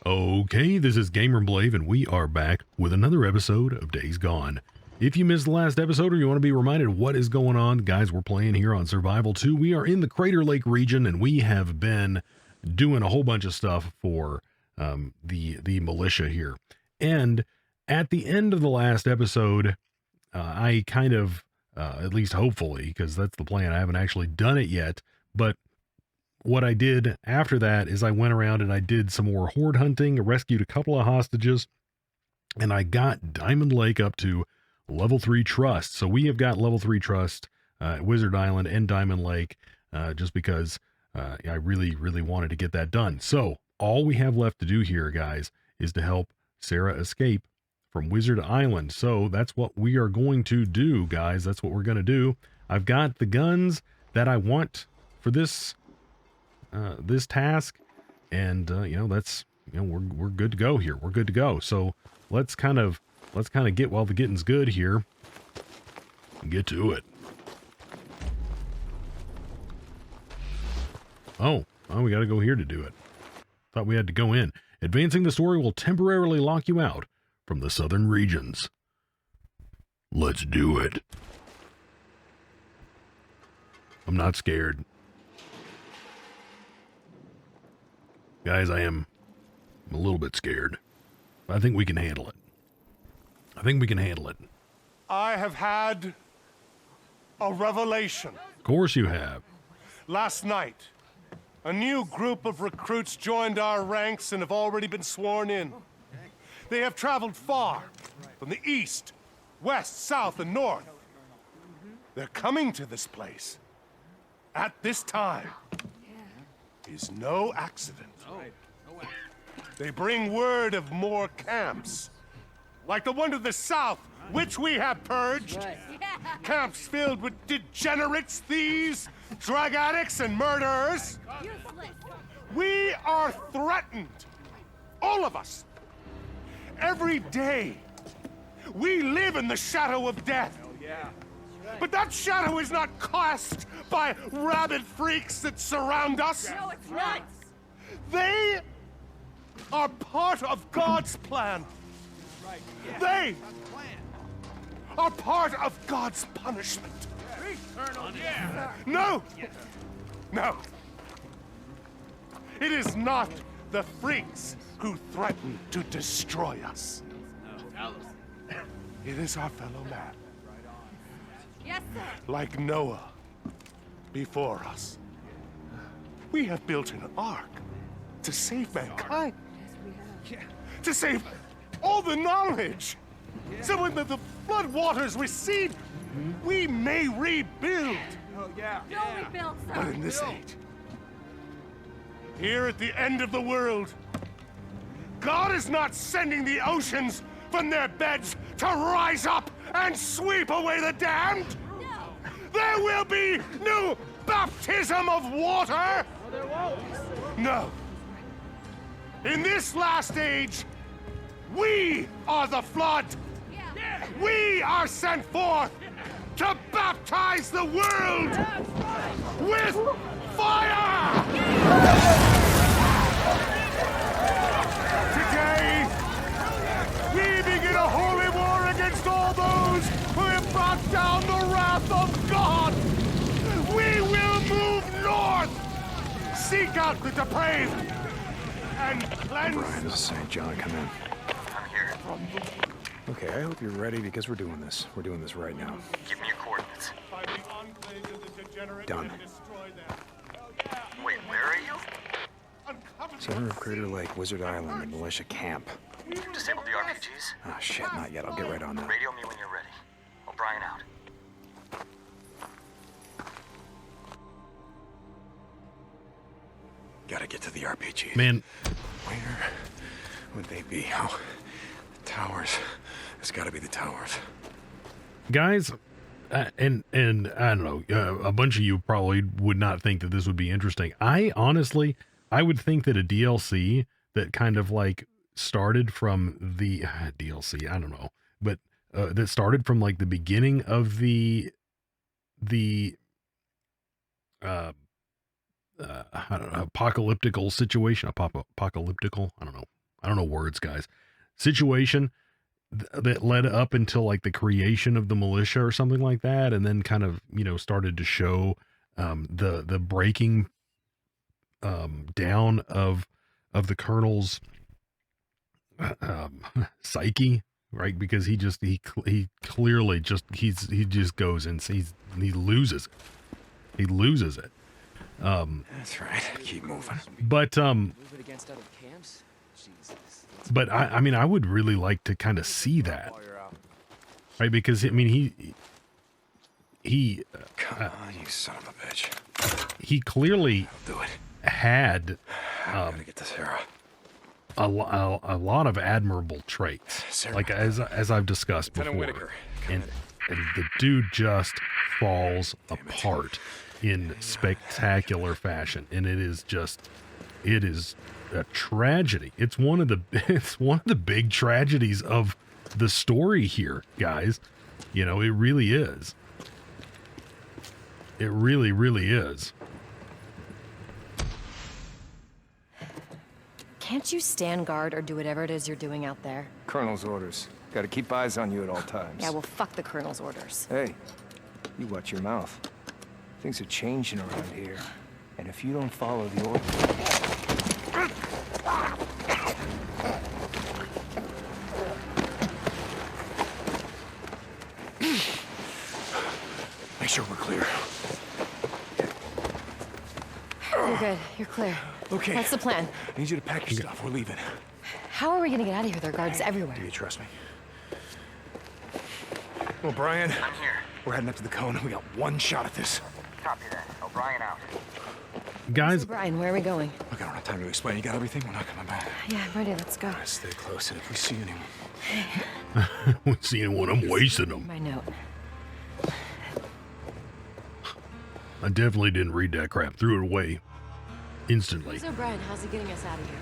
Okay, this is GamerBlave, and we are back with another episode of Days Gone. If you missed the last episode or you want to be reminded of what is going on, guys, we're playing here on Survival 2. We are in the Crater Lake region, and we have been doing a whole bunch of stuff for the militia here. And at the end of the last episode, I kind of, at least hopefully, because that's the plan, I haven't actually done it yet, but what I did after that is I went around and I did some more horde hunting, rescued a couple of hostages, and I got Diamond Lake up to level 3 trust. So we have got level 3 trust at Wizard Island and Diamond Lake, just because I really wanted to get that done. So all we have left to do here, guys, is to help Sarah escape from Wizard Island. So that's what we are going to do, guys. That's what we're going to do. I've got the guns that I want for this task, and that's, we're good to go here. We're good to go. So let's kind of get while the getting's good here and get to it. Oh, we got to go here to do it. Thought we had to go in. Advancing the story will temporarily lock you out from the southern regions. Let's do it. I'm not scared. Guys, I'm a little bit scared. I think we can handle it. I have had a revelation. Of course you have. Last night, a new group of recruits joined our ranks and have already been sworn in. They have traveled far, from the east, west, south, and north. They're coming to this place. At this time is no accident. They bring word of more camps, like the one to the south, which we have purged. Camps filled with degenerates, thieves, drug addicts, and murderers. We are threatened, all of us. Every day, we live in the shadow of death. But that shadow is not cast by rabid freaks that surround us. No, it's not. They are part of God's plan. They are part of God's punishment. No! No! It is not the freaks who threaten to destroy us. It is our fellow man. Yes, sir. Like Noah before us. We have built an ark to save mankind. To save all the knowledge. So when the flood waters recede, we may rebuild. Don't rebuild, sir. But in this age, here at the end of the world, God is not sending the oceans from their beds to rise up and sweep away the damned. No. There will be no baptism of water. No. In this last age, we are the flood. Yeah. We are sent forth to baptize the world with fire! Today, we begin a holy war against all those who have brought down the wrath of God. We will move north, seek out the depraved, and cleanse. Brian, this is St. John. Come in. I'm here. Okay, I hope you're ready because we're doing this. We're doing this right now. Give me your coordinates. Done. Wait, where are you? Center of Crater Lake, Wizard Island, the militia camp. Disable the RPGs. Ah, shit, not yet. I'll get right on that. Radio me when you're ready. O'Brien out. Gotta get to the RPGs. Man, Where would they be? Oh, the towers. It's gotta be the towers. guys, and I don't know, a bunch of you probably would not think that this would be interesting. I honestly would think that a DLC that kind of like started from the DLC, I don't know, but that started from like the beginning of the I don't know, apocalyptical situation, apocalyptical, I don't know. I don't know words, guys, situation that led up until like the creation of the militia or something like that, and then kind of, you know, started to show the breaking down of the colonel's psyche, right? Because he clearly just he just goes and he loses it. That's right. Keep moving. But Move it against other camps? Jesus. but I mean, I would really like to kind of see that, While you're out. right? Because I mean, he Come on, you son of a bitch. he clearly Do it. had I gotta get to Sarah. a lot of admirable traits, Sarah. like as I've discussed Lieutenant before, Whitaker, come and the dude just falls apart in spectacular fashion, and it is a tragedy. It's one of the big tragedies of the story here, guys. You know, it really is. It really, really is. Can't you stand guard or do whatever it is you're doing out there? Colonel's orders. Gotta keep eyes on you at all times. Yeah, well, fuck the Colonel's orders. Hey, you watch your mouth. Things are changing around here. And if you don't follow the orders... Make sure we're clear. You're good. You're clear. Okay. What's the plan? I need you to pack your stuff. We're leaving. How are we gonna get out of here? There are guards everywhere. Do you trust me? Well, Brian, I'm here. we're heading up to the cone. We got one shot at this. Copy that. O'Brien out. Guys, So, Brian, where are we going? Look, I don't have time to explain. You got everything? We're not coming back. Yeah, I'm ready. Let's go. Stay close, and if we see anyone... seeing what I'm wasting them. My note. I definitely didn't read that crap. Threw it away instantly. So, Brian, how's he getting us out of here?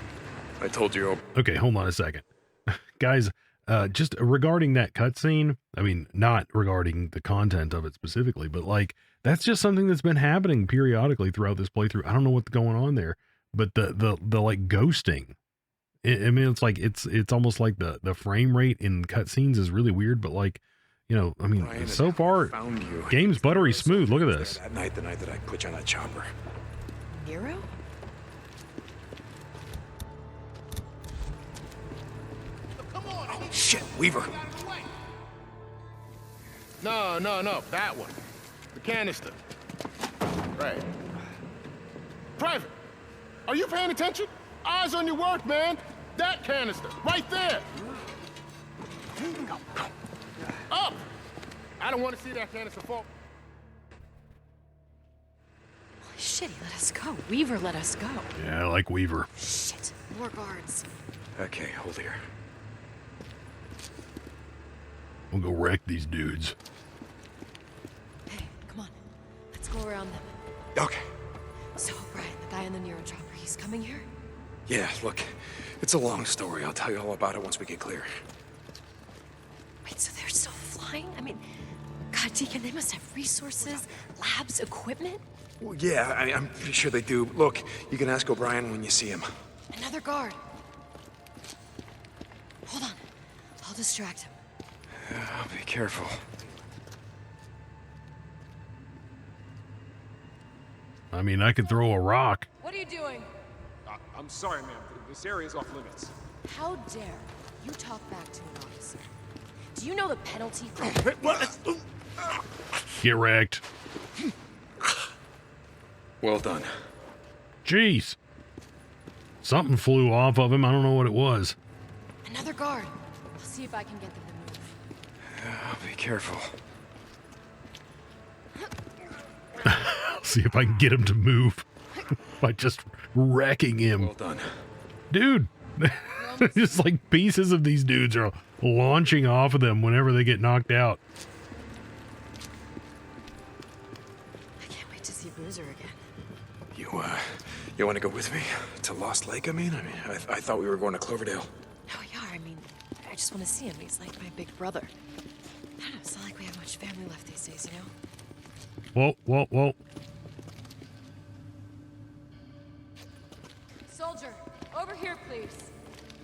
I told you. Okay, hold on a second. Guys, just regarding that cutscene, I mean, not regarding the content of it specifically, but like, that's just something that's been happening periodically throughout this playthrough. I don't know what's going on there, but the like ghosting. I mean, it's like, it's almost like the frame rate in cutscenes is really weird, but like, you know, I mean, Brian, so far, found you. game's buttery smooth. Look at this. That night, the night that I put you on that chopper. Nero? Oh, shit, Weaver. No, that one. The canister. Right. Private, are you paying attention? Eyes on your work, man. That canister, right there. Go. Up! I don't want to see that canister fall. Holy shit, he let us go. Weaver let us go. Yeah, I like Weaver. Shit, more guards. Okay, hold here. We'll go wreck these dudes. Hey, come on. Let's go around them. Okay. So, Brian, the guy in the Nero chopper, he's coming here? Yeah, look, it's a long story. I'll tell you all about it once we get clear. Wait, so they're still flying? I mean, God, Deacon, they must have resources, labs, equipment. Well, yeah, I'm pretty sure they do. Look, you can ask O'Brien when you see him. Another guard. Hold on. I'll distract him. Be careful. I mean, I could throw a rock. What are you doing? I'm sorry, ma'am. This area is off limits. How dare you talk back to an officer? Do you know the penalty for... Get wrecked. Well done. Jeez. Something flew off of him. I don't know what it was. Another guard. I'll see if I can get them to move. Be careful. I'll see if I can get him to move by just wrecking him. Well done. Dude, just like pieces of these dudes are launching off of them whenever they get knocked out. I can't wait to see Bruiser again. You want to go with me? To Lost Lake, I mean? I thought we were going to Cloverdale. No, we are. I mean, I just want to see him. He's like my big brother. I don't know. It's not like we have much family left these days, you know? Whoa. Soldier, over here, please.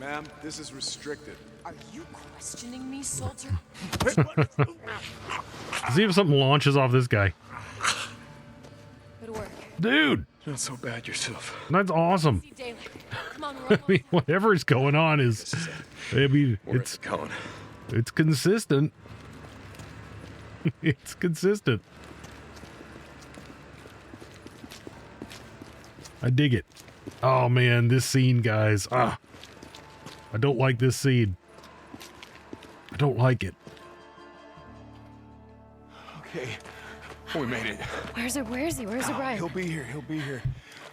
Ma'am, this is restricted. Are you questioning me, soldier? See if something launches off this guy. Good work. Dude, Not so bad yourself. that's awesome. See daylight. Come on, we're I almost mean, whatever is going on is, I mean, Where's it going? it's consistent. It's consistent. I dig it. Oh man, this scene, guys. I don't like this scene. I don't like it. Okay. We made it. Where's he? Where's O'Brien? He'll be here. He'll be here.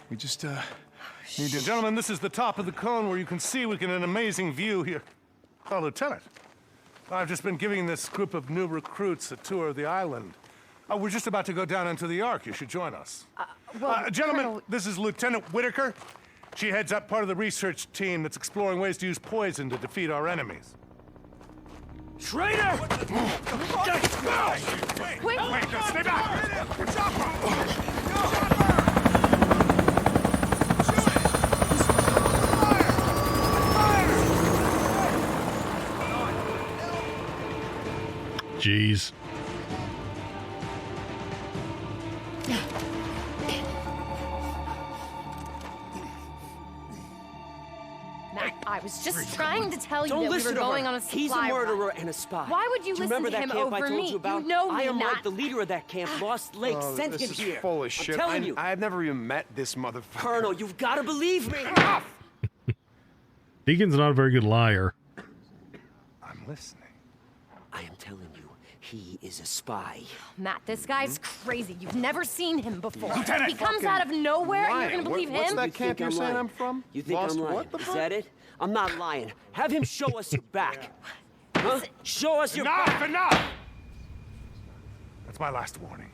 We just, need to... Gentlemen, this is the top of the cone where you can see we get an amazing view here. Oh, Lieutenant, I've just been giving this group of new recruits a tour of the island. We're just about to go down into the Ark. You should join us. Gentlemen, Colonel... this is Lieutenant Whitaker. She heads up part of the research team that's exploring ways to use poison to defeat our enemies. Traitor! Wait! Wait, stay back! Jeez. Matt, I was just trying to tell you Don't that we listen were to going her. on a supply He's a run. murderer and a spy. Why would you Do listen remember to that him camp I over told me? you about? You know I me, am Matt. like the leader of that camp. Lost Lake sent him this is here. full of shit. I'm telling you. I've never even met this motherfucker. Colonel, you've got to believe me. Deacon's not a very good liar. I'm listening. I am telling you, he is a spy. Matt, this guy's crazy. You've never seen him before. Lieutenant! He comes out of nowhere and you're gonna believe What's him? that You camp think you're I'm saying lying? I'm from? You think Lost I'm lying? what the Is fuck? that it? I'm not lying. Have him show us your back. Huh? Show us your back. Enough! That's my last warning.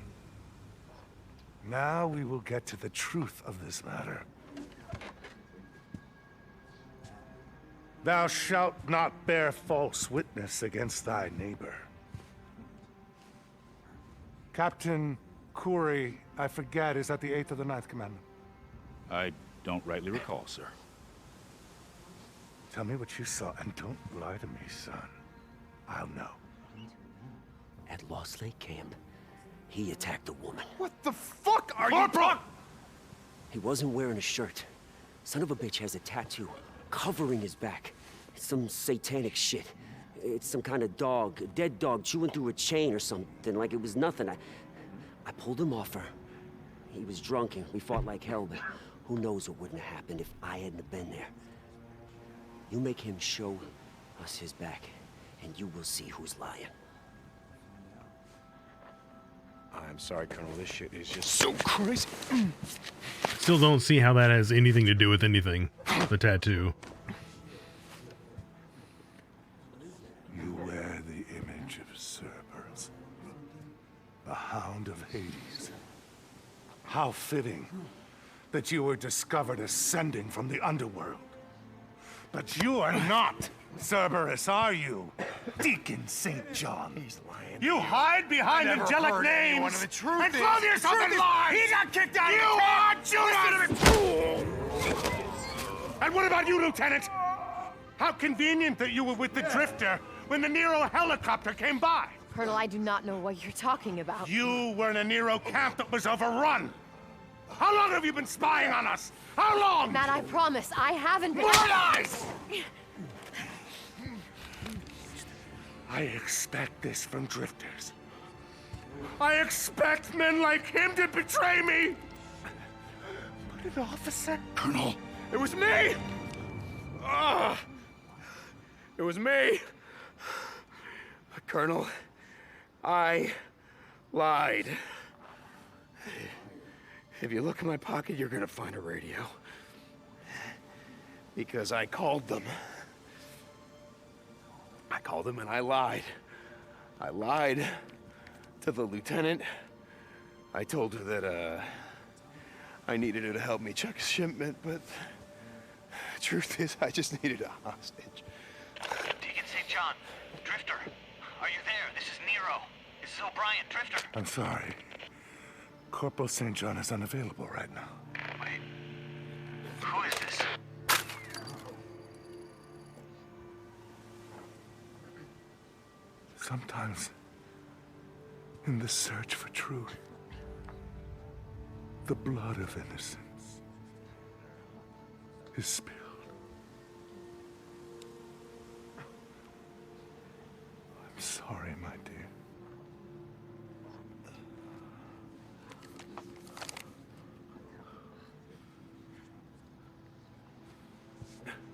Now we will get to the truth of this matter. Thou shalt not bear false witness against thy neighbor. Captain Kouri, I forget, is that the 8th or the 9th commandment? I don't rightly recall, sir. Tell me what you saw, and don't lie to me, son. I'll know. At Lost Lake Camp, he attacked a woman. What the fuck are you Corporal! talking? He wasn't wearing a shirt. Son of a bitch has a tattoo covering his back. It's some satanic shit. It's some kind of dog, a dead dog chewing through a chain or something, like it was nothing. I pulled him off her. He was drunk and we fought like hell, but who knows what wouldn't have happened if I hadn't have been there. You make him show us his back, and you will see who's lying. I'm sorry, Colonel. This shit is just so crazy. Still don't see how that has anything to do with anything. The tattoo. You wear the image of Cerberus, the Hound of Hades. How fitting that you were discovered ascending from the Underworld. But you are not Cerberus, are you? Deacon St. John. He's lying. You hide behind angelic names and clothe yourself in lies! He got kicked out of the camp! You are Judas! And what about you, Lieutenant? How convenient that you were with the Drifter when the Nero helicopter came by. Colonel, I do not know what you're talking about. You were in a Nero camp that was overrun. How long have you been spying on us? How long? Matt, I promise, I haven't been... More lies! I expect this from Drifters. I expect men like him to betray me! But an officer? Colonel. It was me! It was me! Colonel, I lied. If you look in my pocket, you're gonna find a radio. Because I called them. I called them and I lied. I lied to the lieutenant. I told her that, I needed her to help me check a shipment, but the truth is, I just needed a hostage. Deacon St. John, Drifter, are you there? This is Nero. This is O'Brien, Drifter. I'm sorry. Corporal St. John is unavailable right now. Wait, who is this? Sometimes, in the search for truth, the blood of innocence is spilled. I'm sorry, my dear.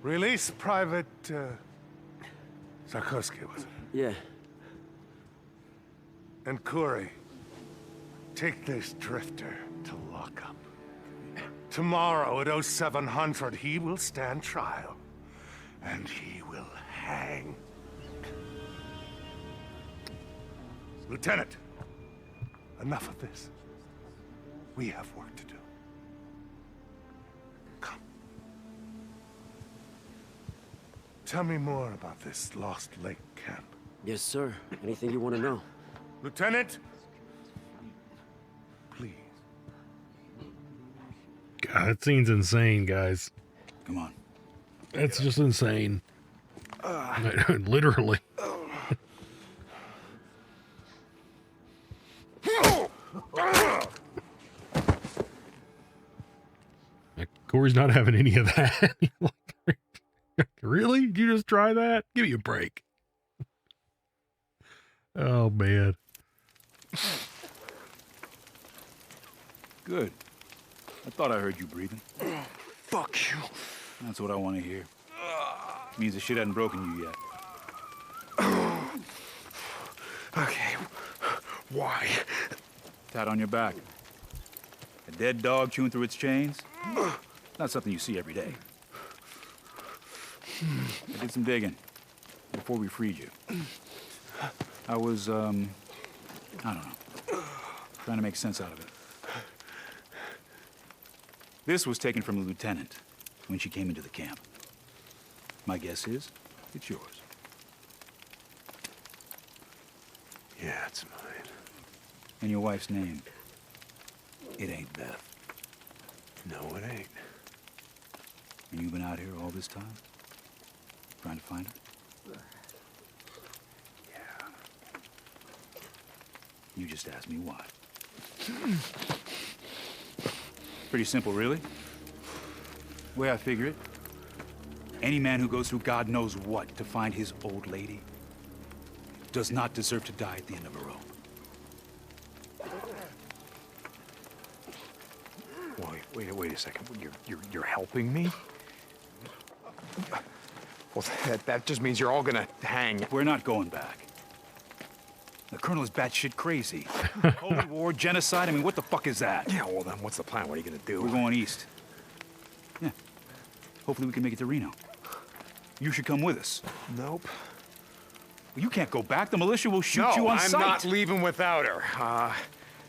Release Private Sarkovsky, was it? Yeah. And Kouri, take this drifter to lockup. Tomorrow at 0700, he will stand trial, and he will hang. Lieutenant, enough of this. We have work to do. Come. Tell me more about this Lost Lake camp. Yes, sir. Anything you want to know? Lieutenant, please. God, that scene's insane, guys. Come on. That's just insane. Literally. Corey's not having any of that. Really? Did you just try that? Give me a break. Oh, man. Good. I thought I heard you breathing. Fuck you. That's what I want to hear. Means the shit hadn't broken you yet. Okay. Why? Tat on your back. A dead dog chewing through its chains? Not something you see every day. I did some digging before we freed you. I was, I don't know, trying to make sense out of it. This was taken from the lieutenant when she came into the camp. My guess is it's yours. Yeah, it's mine. And your wife's name? It ain't Beth. No, it ain't. And you've been out here all this time? Trying to find her? Yeah. You just asked me why. Pretty simple, really. The way I figure it, any man who goes through God knows what to find his old lady does not deserve to die at the end of a rope. Wait a second. You're helping me? Well, that just means you're all gonna hang. We're not going back. The Colonel is batshit crazy. Holy war, genocide, I mean, what the fuck is that? Yeah, well then, what's the plan? What are you gonna do? We're going east. Yeah. Hopefully we can make it to Reno. You should come with us. Nope. Well, you can't go back. The militia will shoot you on sight. I'm not leaving without her.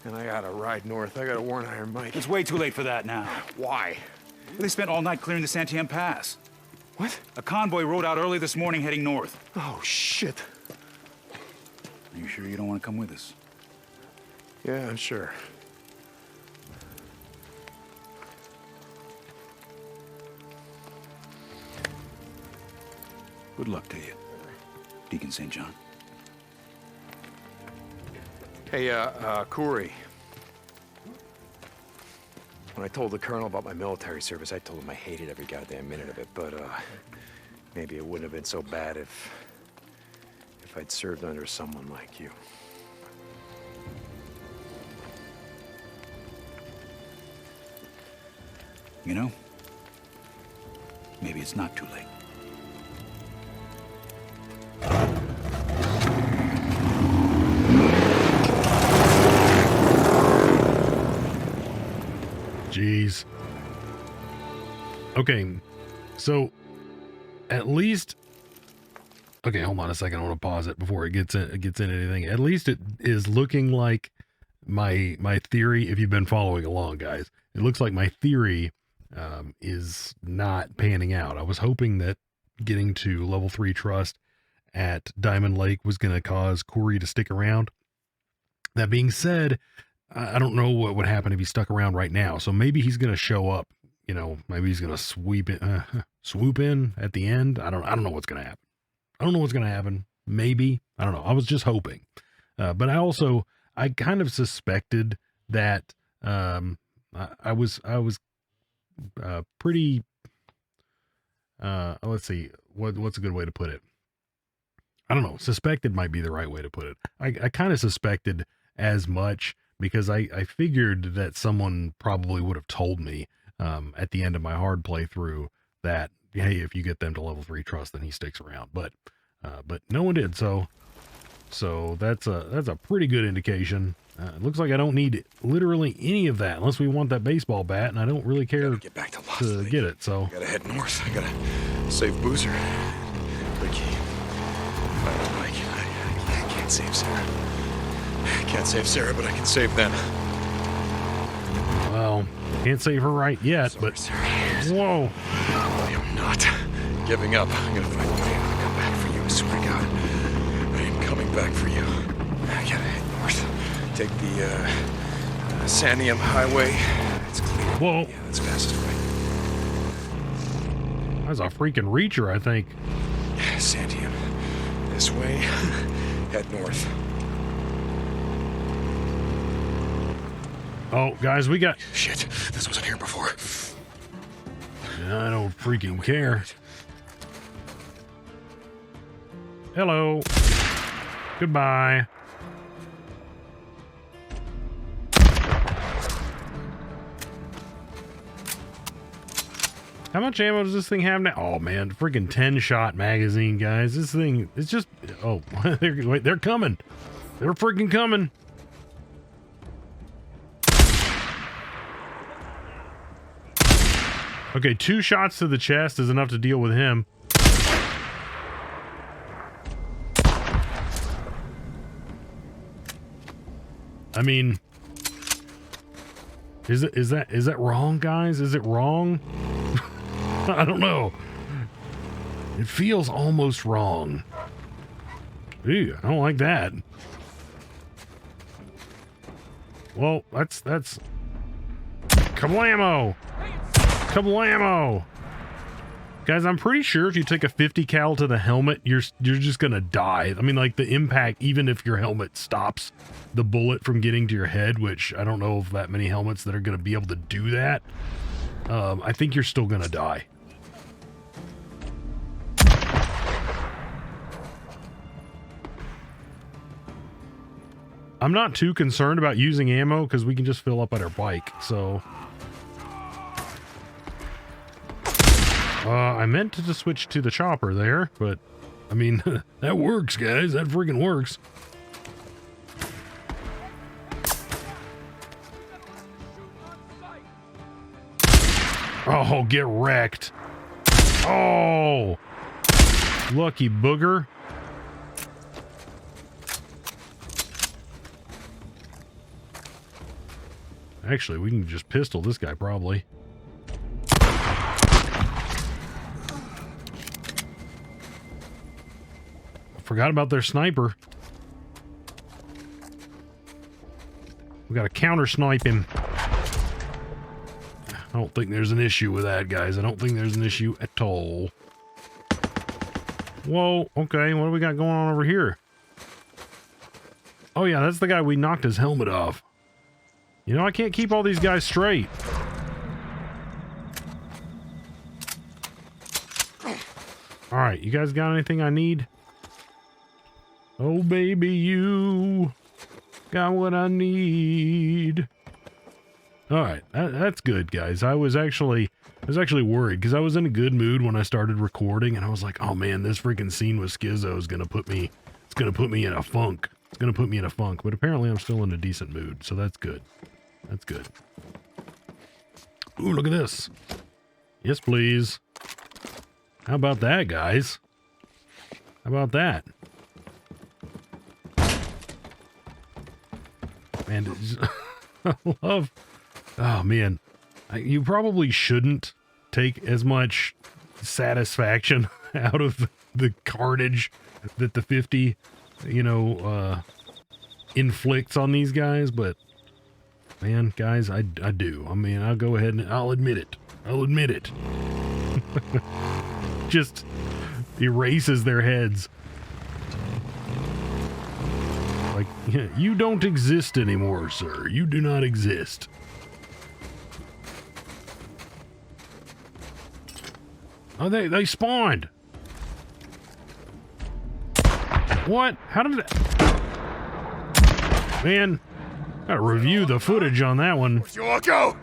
And I gotta ride north. I gotta warn Iron Mike. It's way too late for that now. Why? They spent all night clearing the Santiam Pass. What? A convoy rode out early this morning heading north. Oh, shit. Are you sure you don't want to come with us? Yeah, I'm sure. Good luck to you, Deacon St. John. Hey, Kouri. When I told the Colonel about my military service, I told him I hated every goddamn minute of it, but, maybe it wouldn't have been so bad if I'd served under someone like you. You know, maybe it's not too late. Jeez. Okay, so at least, okay, hold on a second. I want to pause it before it gets in anything. At least it is looking like my theory. If you've been following along, guys, it looks like my theory is not panning out. I was hoping that getting to level 3 trust at Diamond Lake was going to cause Kouri to stick around. That being said, I don't know what would happen if he stuck around right now. So maybe he's going to show up, you know, maybe he's going to swoop in at the end. I don't know what's going to happen. I don't know what's going to happen. Maybe, I don't know. I was just hoping. But I kind of suspected that I was pretty, let's see, what's a good way to put it? I don't know. Suspected might be the right way to put it. I kind of suspected as much because I figured that someone probably would have told me at the end of my hard playthrough that, hey, if you get them to level 3 trust, then he sticks around. But no one did. So that's a pretty good indication. It looks like I don't need literally any of that unless we want that baseball bat, and I don't really care get back to get it. So I gotta head north. I gotta save Boozer. Ricky. I can't save Sarah. I can't save Sarah, but I can save them. Well, can't save her right yet, Sorry, but Sarah. whoa. I am not giving up. I'm gonna find a way to come back for you. I swear to God. I am coming back for you. I gotta head north. Take the Sandium Highway. It's clear. Whoa. Yeah, that's fastest way. That's a freaking reacher, I think. Sandium. This way. Head north. Oh, guys, we got... Shit, this wasn't here before. I don't freaking care. Hello. Goodbye. How much ammo does this thing have now? Oh man, freaking 10-shot magazine, guys. This thing, it's just... Oh, wait, they're coming. They're freaking coming. Okay, 2 shots to the chest is enough to deal with him. I mean, is that wrong, guys? Is it wrong? I don't know. It feels almost wrong. Ew, I don't like that. Well, that's kablamo. Kablamo. Guys, I'm pretty sure if you take a 50 cal to the helmet, you're just gonna die. I mean, like, the impact, even if your helmet stops the bullet from getting to your head, which I don't know of that many helmets that are gonna be able to do that, I think you're still gonna die. I'm not too concerned about using ammo because we can just fill up at our bike, so... I meant to switch to the chopper there, but, I mean, that works, guys. That freaking works. Oh, get wrecked. Oh! Lucky booger. Actually, we can just pistol this guy, probably. Forgot about their sniper. We gotta counter snipe him. I don't think there's an issue with that, guys. I don't think there's an issue at all. Whoa, okay, what do we got going on over here? Oh yeah, that's the guy we knocked his helmet off. You know, I can't keep all these guys straight. Alright, you guys got anything I need? Oh baby, you got what I need. Alright, that's good, guys. I was actually worried because I was in a good mood when I started recording, and I was like, oh man, this freaking scene with Schizo is gonna put me in a funk. It's gonna put me in a funk, but apparently I'm still in a decent mood, so that's good. That's good. Ooh, look at this. Yes, please. How about that, guys? How about that? And I love... Oh, man. You probably shouldn't take as much satisfaction out of the carnage that the 50, you know, inflicts on these guys, but... Man, guys, I do. I mean, I'll go ahead and I'll admit it. I'll admit it. Just erases their heads. You don't exist anymore, sir. You do not exist. Oh, they spawned. What? How did it... Man, gotta review the footage on that one. You all go.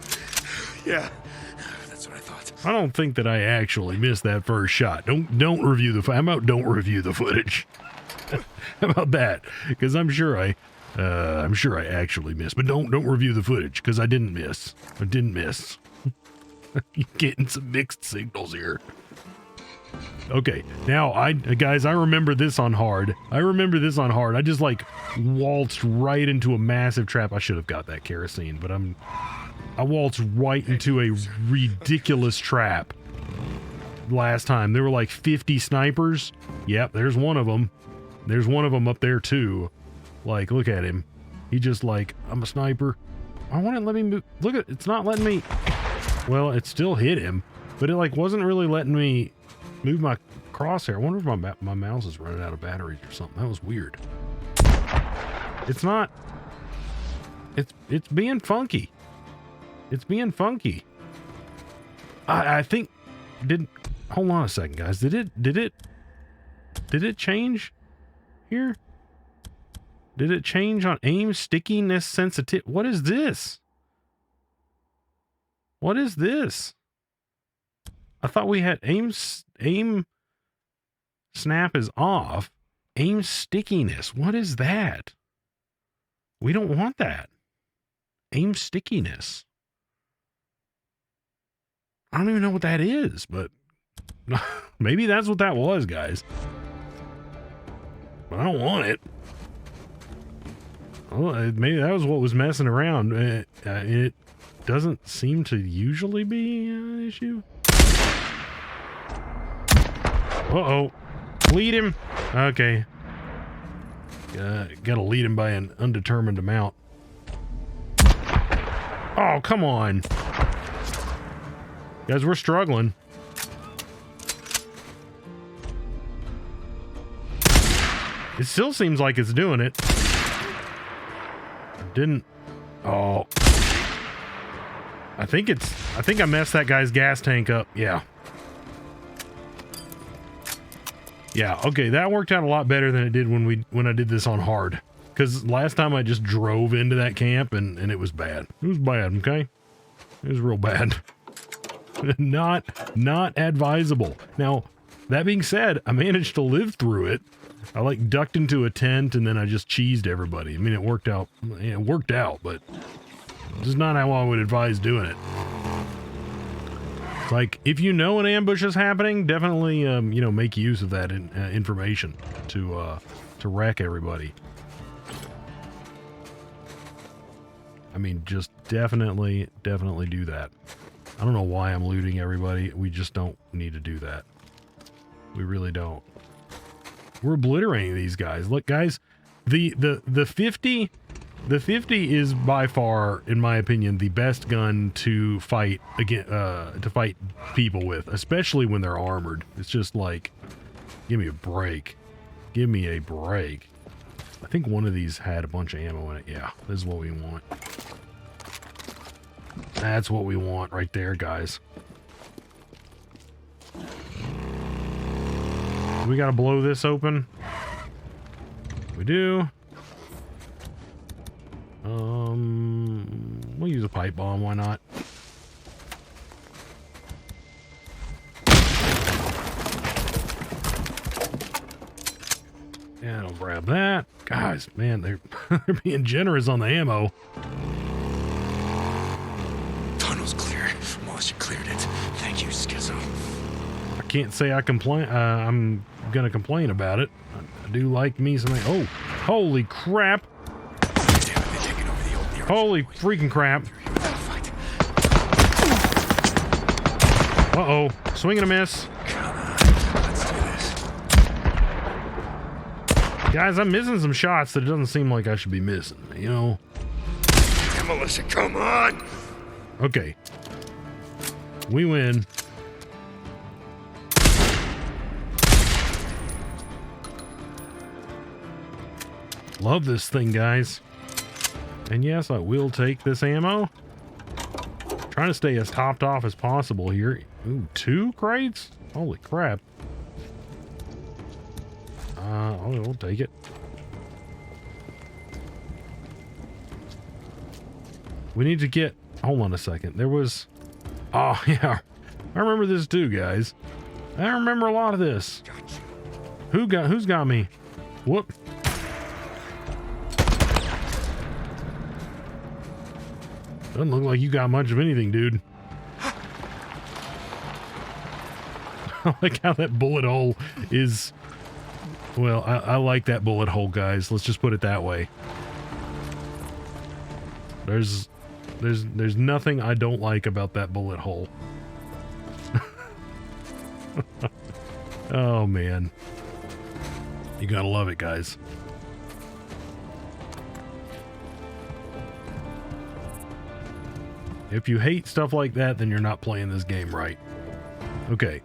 Yeah, that's what I thought. I don't think that I actually missed that first shot. Don't review the... How about don't review the footage? How about that? Because I'm sure I actually missed. But don't review the footage because I didn't miss. I didn't miss. You're getting some mixed signals here. Okay, now guys, I remember this on hard. I just like waltzed right into a massive trap. I should have got that kerosene, but I waltzed right into a ridiculous trap last time. There were like 50 snipers. Yep, there's one of them. There's one of them up there too. Like, look at him. He just like, I'm a sniper. I want to let me move. Look at, it's not letting me. Well, it still hit him, but it like wasn't really letting me move my crosshair. I wonder if my mouse is running out of batteries or something. That was weird. It's not. It's being funky. It's being funky. I think hold on a second, guys. Did it change here? Did it change on aim, stickiness, sensitivity? What is this? What is this? I thought we had aim snap is off. Aim stickiness. What is that? We don't want that. Aim stickiness. I don't even know what that is, but maybe that's what that was, guys. But I don't want it. Well, maybe that was what was messing around. It doesn't seem to usually be an issue. Uh-oh. Lead him. Okay. Gotta lead him by an undetermined amount. Oh, come on. Guys, we're struggling. It still seems like it's doing it. Didn't... Oh. I think I messed that guy's gas tank up. Yeah. Yeah, okay, that worked out a lot better than it did when I did this on hard. Because last time I just drove into that camp and it was bad. It was bad, okay? It was real bad. Not advisable. Now, that being said, I managed to live through it. I like ducked into a tent and then I just cheesed everybody. I mean, it worked out. It worked out, but just not how I would advise doing it. Like, if you know an ambush is happening, definitely, you know, make use of that information to wreck everybody. I mean, just definitely do that. I don't know why I'm looting everybody. We just don't need to do that. We really don't. We're obliterating these guys. Look, guys, the 50 is by far, in my opinion, the best gun to fight people with, especially when they're armored. It's just like, give me a break. Give me a break. I think one of these had a bunch of ammo in it. Yeah, this is what we want. That's what we want right there, guys. We gotta blow this open. We do. We'll use a pipe bomb, why not? Yeah, I'll grab that. Guys, man, they're being generous on the ammo. Tunnel's clear. Moss, you cleared it. Thank you, Schizo. I can't say I complain. I'm gonna complain about it. I do like me something. Oh, holy crap! Holy freaking crap! Uh-oh, swing and a miss. Let's do this. Guys, I'm missing some shots that it doesn't seem like I should be missing. You know. Come, Melissa, come on. Okay. We win. Love this thing, guys. And yes, I will take this ammo. Trying to stay as topped off as possible here. Ooh, 2 crates? Holy crap. I'll take it. We need to get... Hold on a second. There was... Oh, yeah. I remember this too, guys. I remember a lot of this. Who's got me? Whoop. Doesn't look like you got much of anything, dude. I like how that bullet hole is... Well, I like that bullet hole, guys. Let's just put it that way. There's nothing I don't like about that bullet hole. Oh, man. You gotta love it, guys. If you hate stuff like that, then you're not playing this game right. Okay.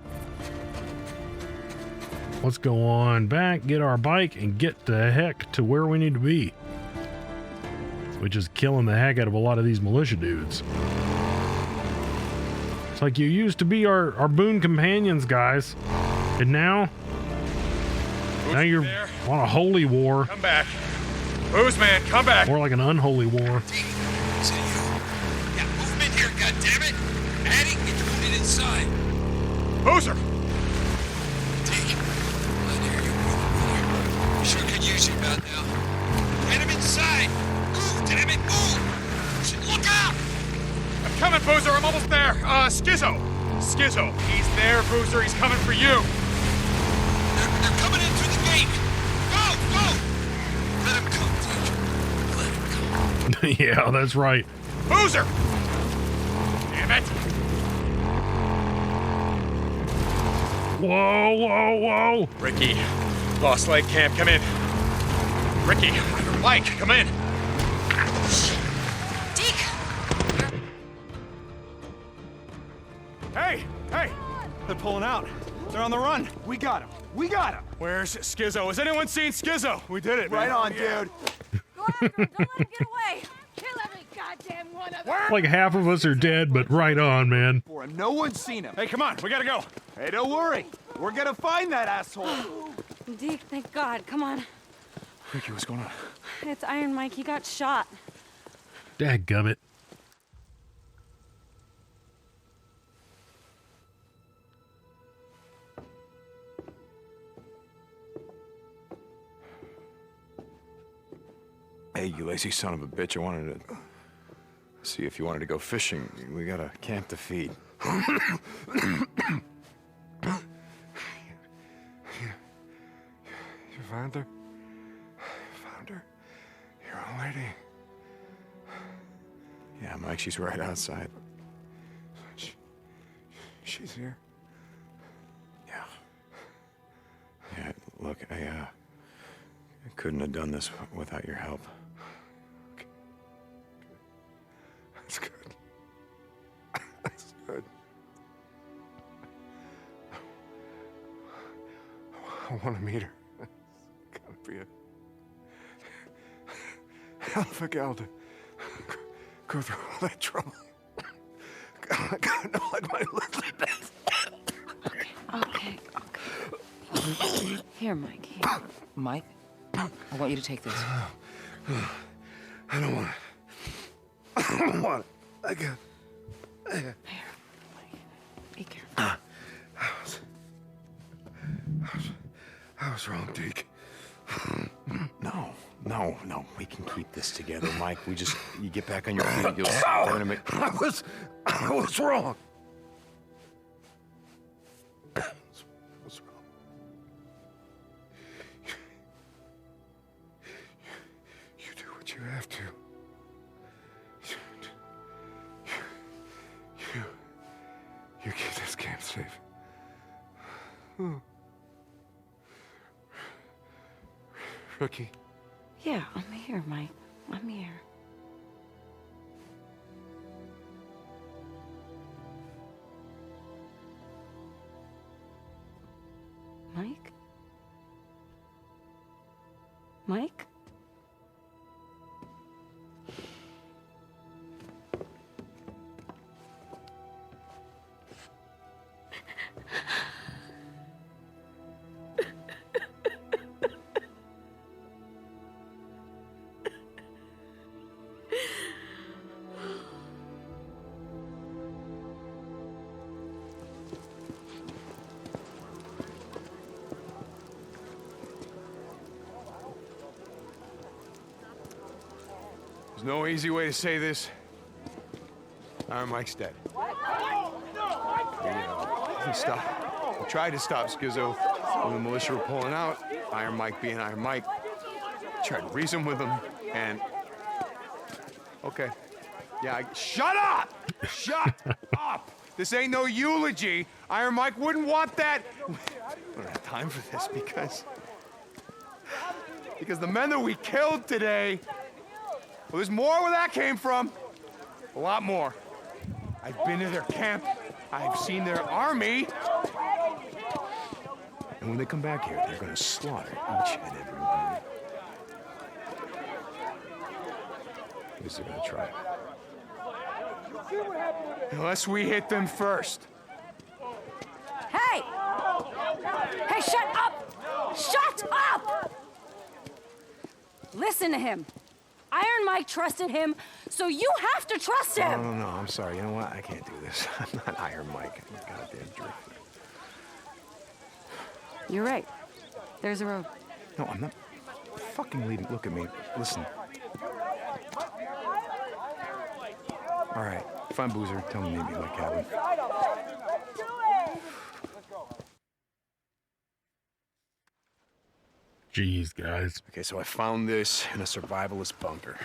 Let's go on back, get our bike, and get the heck to where we need to be. Which is killing the heck out of a lot of these militia dudes. It's like you used to be our boon companions, guys. And now you're on a holy war. Come back. Booze man, come back. More like an unholy war. Yeah, movement here, goddammit. Addy, get the wounded inside. Boozer! Deke, I dare you, brother. We sure could use you about now. Get him inside. Move, dammit, move. Look out! I'm coming, Boozer. I'm almost there. Skizzo. Skizzo. He's there, Boozer. He's coming for you. They're coming in through the gate. Go, go. Let him come, Deke. Let him come. Yeah, that's right. Boozer! Damn it! Whoa, whoa, whoa! Ricky, Lost Lake Camp, come in. Ricky, Mike, come in. Deke! Hey! Hey! They're pulling out. They're on the run. We got him. We got him. Where's Skizzo? Has anyone seen Skizzo? We did it, Right man. on, dude. Go after him. Don't let him get away. Kill every goddamn one of them. Like half of us are dead, but right on, man. For him. No one's seen him. Hey, come on. We gotta go. Hey, don't worry. We're gonna find that asshole. Deke, thank God. Come on. Ricky, what's going on? It's Iron Mike. He got shot. Dadgummit. Hey, you lazy son of a bitch. I wanted to see if you wanted to go fishing. We got a camp to feed. You found her? Found her? Your old lady? Yeah, Mike, she's right outside. She's here. Yeah. Yeah, look, I couldn't have done this without your help. That's good. That's good. I want to meet her. It's gotta be a hell of a gal to go through all that trouble. I gotta know like my little best. Okay. Here, Mike. Here. Mike, I want you to take this. I don't want it. I don't want it. I got. Here, Mike. Be careful. I was wrong, Deke. No. We can keep this together, Mike. You get back on your feet. You'll I was wrong. What's wrong? You do what you have to. You keep this camp safe. Rookie. Yeah, I'm here, Mike. I'm here. Mike? Mike? There's no easy way to say this. Iron Mike's dead. He stopped. He tried to stop Skizzo when the militia were pulling out. Iron Mike being Iron Mike. Tried to reason with him, and... Okay. Yeah, shut up! Shut up! This ain't no eulogy. Iron Mike wouldn't want that. We don't have time for this because the men that we killed today, well, there's more where that came from. A lot more. I've been to their camp. I've seen their army. And when they come back here, they're gonna slaughter each and every one. At least they're gonna try. Unless we hit them first. Hey! Hey, shut up! Shut up! Listen to him. Iron Mike trusted him, so you have to trust him! No, I'm sorry. You know what? I can't do this. I'm not Iron Mike. I'm a goddamn drifter. You're right. There's a road. No, I'm not fucking leaving. Look at me. Listen. All right. Find Boozer. Tell him to meet me in my cabin. Jeez, guys. Okay, so I found this in a survivalist bunker.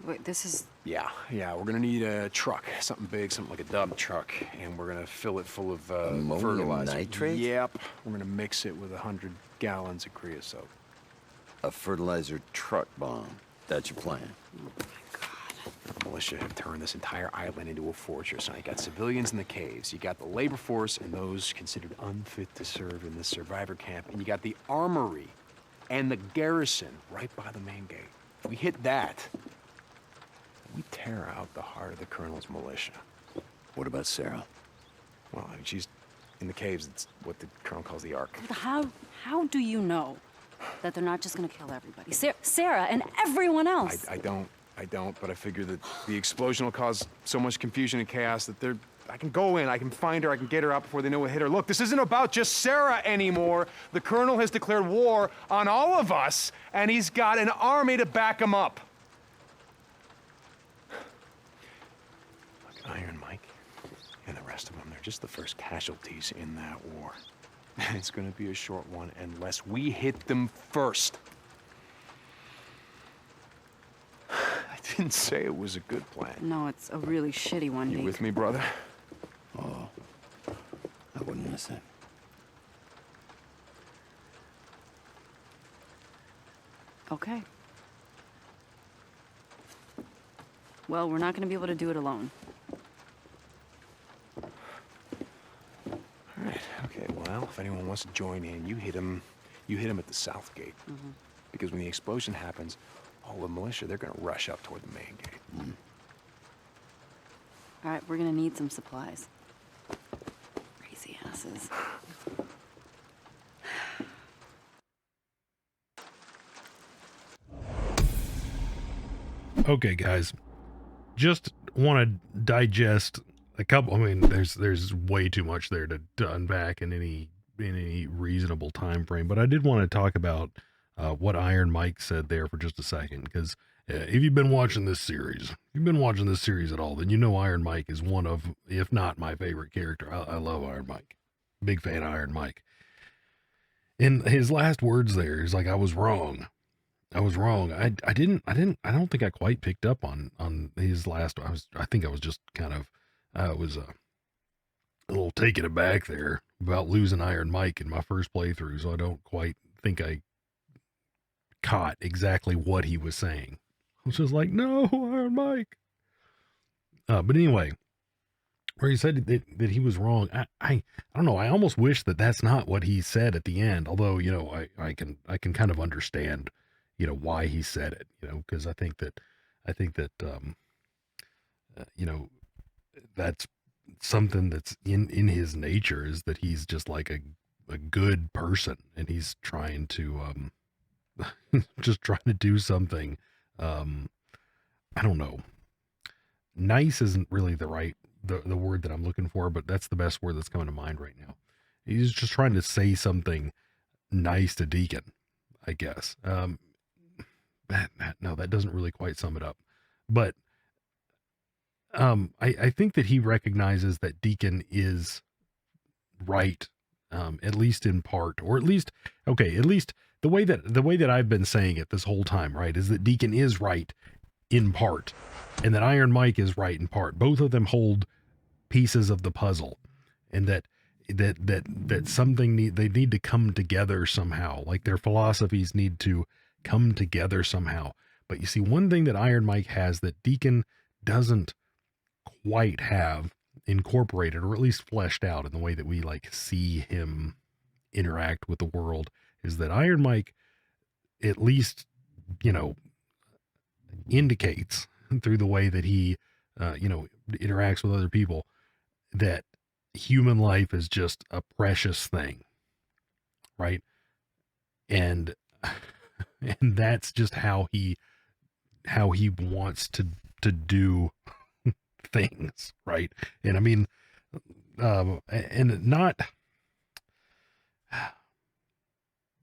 Wait, this is... Yeah, we're gonna need a truck, something big, something like a dump truck, and we're gonna fill it full of fertilizer. Nitrate? Yep, we're gonna mix it with 100 gallons of creosote. A fertilizer truck bomb. That's your plan. The militia have turned this entire island into a fortress. Now you got civilians in the caves, you got the labor force and those considered unfit to serve in this survivor camp, and you got the armory and the garrison right by the main gate. If we hit that, we tear out the heart of the colonel's militia. What about Sarah? Well, I mean, she's in the caves. It's what the colonel calls the Ark. How do you know that they're not just gonna kill everybody? Sarah and everyone else. I don't, but I figure that the explosion will cause so much confusion and chaos that I can go in, I can find her, I can get her out before they know what hit her. Look, this isn't about just Sarah anymore. The colonel has declared war on all of us, and he's got an army to back him up. Look, Iron Mike and the rest of them, they're just the first casualties in that war. And it's gonna be a short one unless we hit them first. I didn't say it was a good plan. No, it's a really shitty one, You Deke. with me, brother? Oh, I wouldn't miss it. Okay. Well, we're not gonna be able to do it alone. All right, okay, well, if anyone wants to join in, you hit him at the south gate. Mm-hmm. Because when the explosion happens, all the militia, they're gonna rush up toward the main gate. All right, we're gonna need some supplies. Crazy asses. Okay, guys. Just want to digest a couple. I mean, there's way too much there to unpack in any reasonable time frame. But I did want to talk about what Iron Mike said there for just a second, because if you've been watching this series, at all, then you know Iron Mike is one of, if not my favorite character. I love Iron Mike. Big fan of Iron Mike. In his last words there, he's like, I was wrong. I don't think I quite picked up on his last. I think I was just kind of, a little taken aback there about losing Iron Mike in my first playthrough. So I don't quite think I caught exactly what he was saying. I was just like, no, Iron Mike. But anyway, where he said that he was wrong. I don't know. I almost wish that that's not what he said at the end. Although, you know, I can kind of understand, you know, why he said it, you know, because I think that, you know, that's something that's in his nature, is that he's just like a good person, and he's trying to, just trying to do something. I don't know. Nice isn't really the word that I'm looking for, but that's the best word that's coming to mind right now. He's just trying to say something nice to Deacon, I guess. no, that doesn't really quite sum it up. But I think that he recognizes that Deacon is right, at least in part, or at least the way that I've been saying it this whole time, right, is that Deacon is right in part, and that Iron Mike is right in part. Both of them hold pieces of the puzzle, and that something they need to come together somehow. Like their philosophies need to come together somehow. But you see, one thing that Iron Mike has that Deacon doesn't quite have incorporated, or at least fleshed out in the way that we like see him interact with the world, is that Iron Mike at least, indicates through the way that he, interacts with other people, that human life is just a precious thing, right? And that's just how he wants to do things, right? And I mean, and not,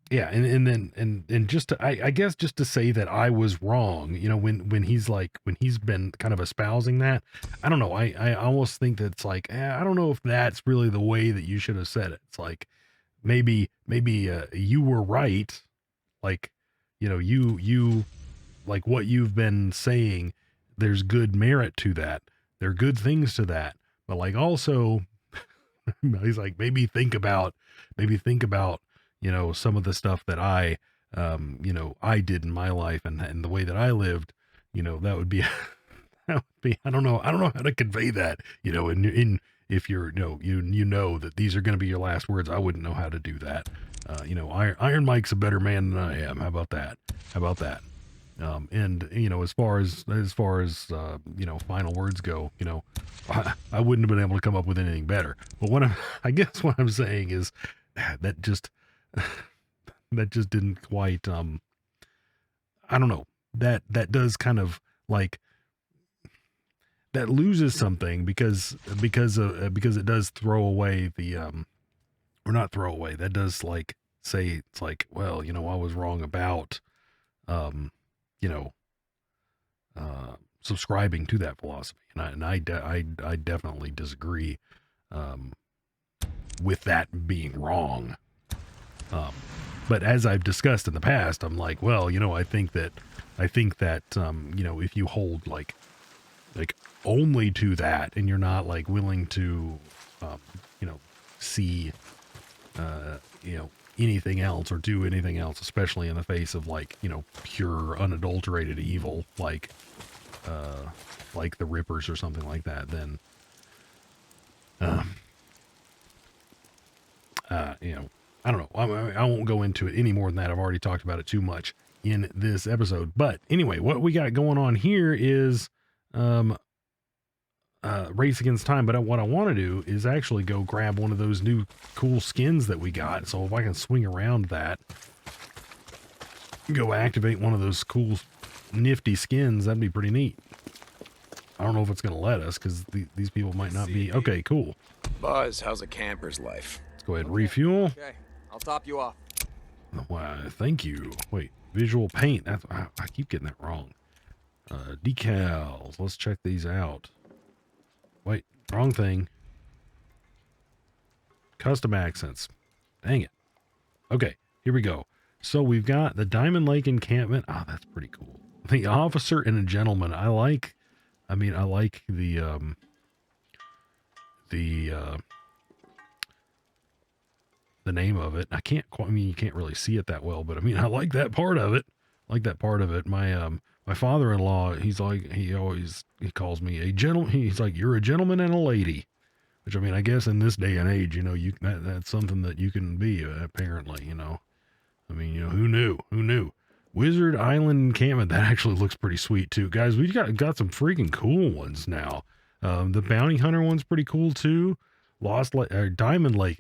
yeah, and just to, I guess just to say that I was wrong, when he's been kind of espousing that, I don't know, I almost think that it's like, I don't know if that's really the way that you should have said it. It's like, maybe you were right, like, you like what you've been saying, there's good merit to that, there are good things to that, but like also he's like, maybe think about some of the stuff that I did in my life, and the way that I lived, that would be I don't know how to convey that, in if you're, that these are going to be your last words. I wouldn't know how to do that. Iron Mike's a better man than I am. How about that? And as far as final words go, I wouldn't have been able to come up with anything better. But I guess what I'm saying is that just didn't quite, I don't know, that does kind of like, that loses something because it does throw away the, or not throw away, that does like say, it's like, well, I was wrong about, subscribing to that philosophy. And I definitely disagree, with that being wrong. But as I've discussed in the past, I'm like, well, I think that, if you hold like only to that, and you're not like willing to, see, anything else or do anything else, especially in the face of like, pure unadulterated evil, like the Rippers or something like that, then, I don't know. I won't go into it any more than that. I've already talked about it too much in this episode. But anyway, what we got going on here is race against time. But what I want to do is actually go grab one of those new cool skins that we got. So if I can swing around that, go activate one of those cool nifty skins, that'd be pretty neat. I don't know if it's going to let us, because these people might not be. Okay, cool. Buzz, how's a camper's life? Let's go ahead and refuel. Okay, I'll top you off. Why, thank you. Wait, visual paint. That's, I keep getting that wrong. Decals. Let's check these out. Wait, wrong thing. Custom accents. Dang it. Okay, here we go. So we've got the Diamond Lake encampment. Oh, that's pretty cool. The officer and a gentleman. I like the name of it. You can't really see it that well, but I like that part of it. My father-in-law, he calls me a gentleman. He's like, you're a gentleman and a lady, which I guess in this day and age, that's something that you can be, apparently, who knew? Wizard Island encampment. That actually looks pretty sweet too, guys. We've got some freaking cool ones now. The bounty hunter one's pretty cool too. Diamond Lake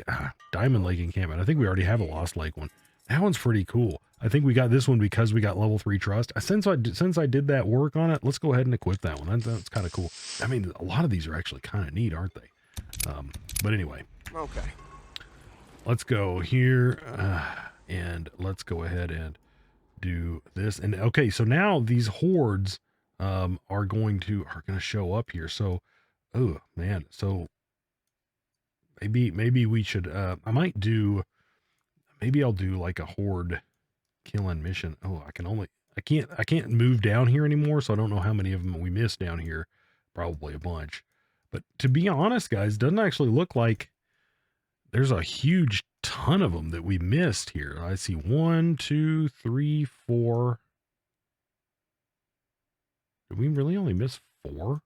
encampment. I think we already have a Lost Lake one. That one's pretty cool. I think we got this one because we got level 3 trust. Since I did that work on it, let's go ahead and equip that one. That's kind of cool. A lot of these are actually kind of neat, aren't they? But anyway. Okay. Let's go here, and let's go ahead and do this. And okay, so now these hordes are going to show up here. So, oh man, so maybe we should maybe I'll do like a horde killing mission. Oh, I can't move down here anymore, so I don't know how many of them we missed down here. Probably a bunch. But to be honest, guys, doesn't actually look like there's a huge ton of them that we missed here. I see 1, 2, 3, 4. Did we really only miss 4?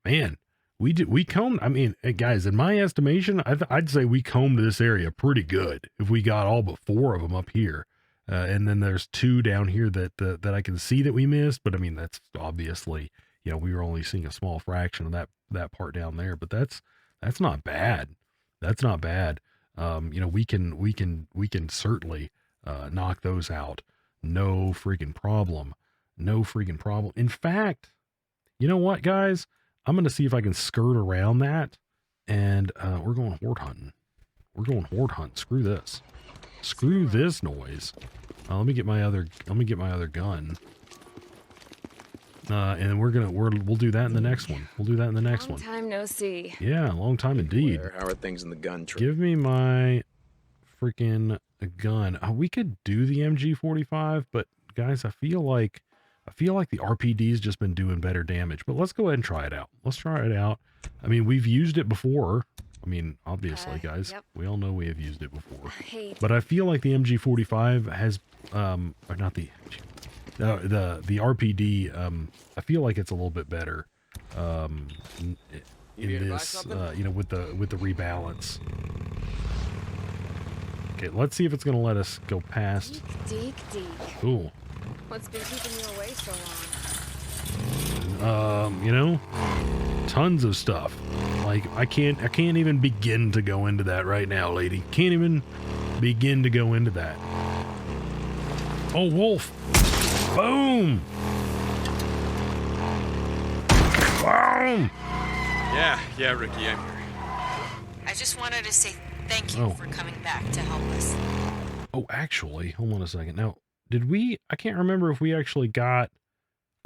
Man, we combed, I mean, guys, in my estimation, I'd say we combed this area pretty good if we got all but 4 of them up here. And then there's 2 down here that I can see that we missed, but I mean, that's obviously, you know, we were only seeing a small fraction of that part down there, but that's not bad. That's not bad. You know, we can certainly knock those out. No freaking problem. No freaking problem. In fact, you know what, guys? I'm going to see if I can skirt around that, and we're going horde hunting. We're going horde hunt. Screw this. Screw this noise. Let me get my other gun. And we'll do that in the next one. We'll do that in the next one. Long time no see. Yeah, long time indeed. How are things in the gun trade? Give me my freaking gun. We could do the MG45, but guys, I feel like the RPD's just been doing better damage. But let's go ahead and try it out. Let's try it out. I mean, we've used it before. I mean, obviously, guys, yep. We all know we have used it before. Hey. But I feel like the MG45 has, or not the RPD. I feel like it's a little bit better. In this, you know, with the rebalance. Okay, let's see if it's gonna let us go past. Deek. Ooh. What's been keeping you away so long? You know, tons of stuff. Like I can't even begin to go into that right now, lady. Can't even begin to go into that. Oh, wolf! Boom! Boom! Yeah, Ricky, I'm here. I just wanted to say thank you for coming back to help us. Oh, actually, hold on a second. Now, I can't remember if we actually got,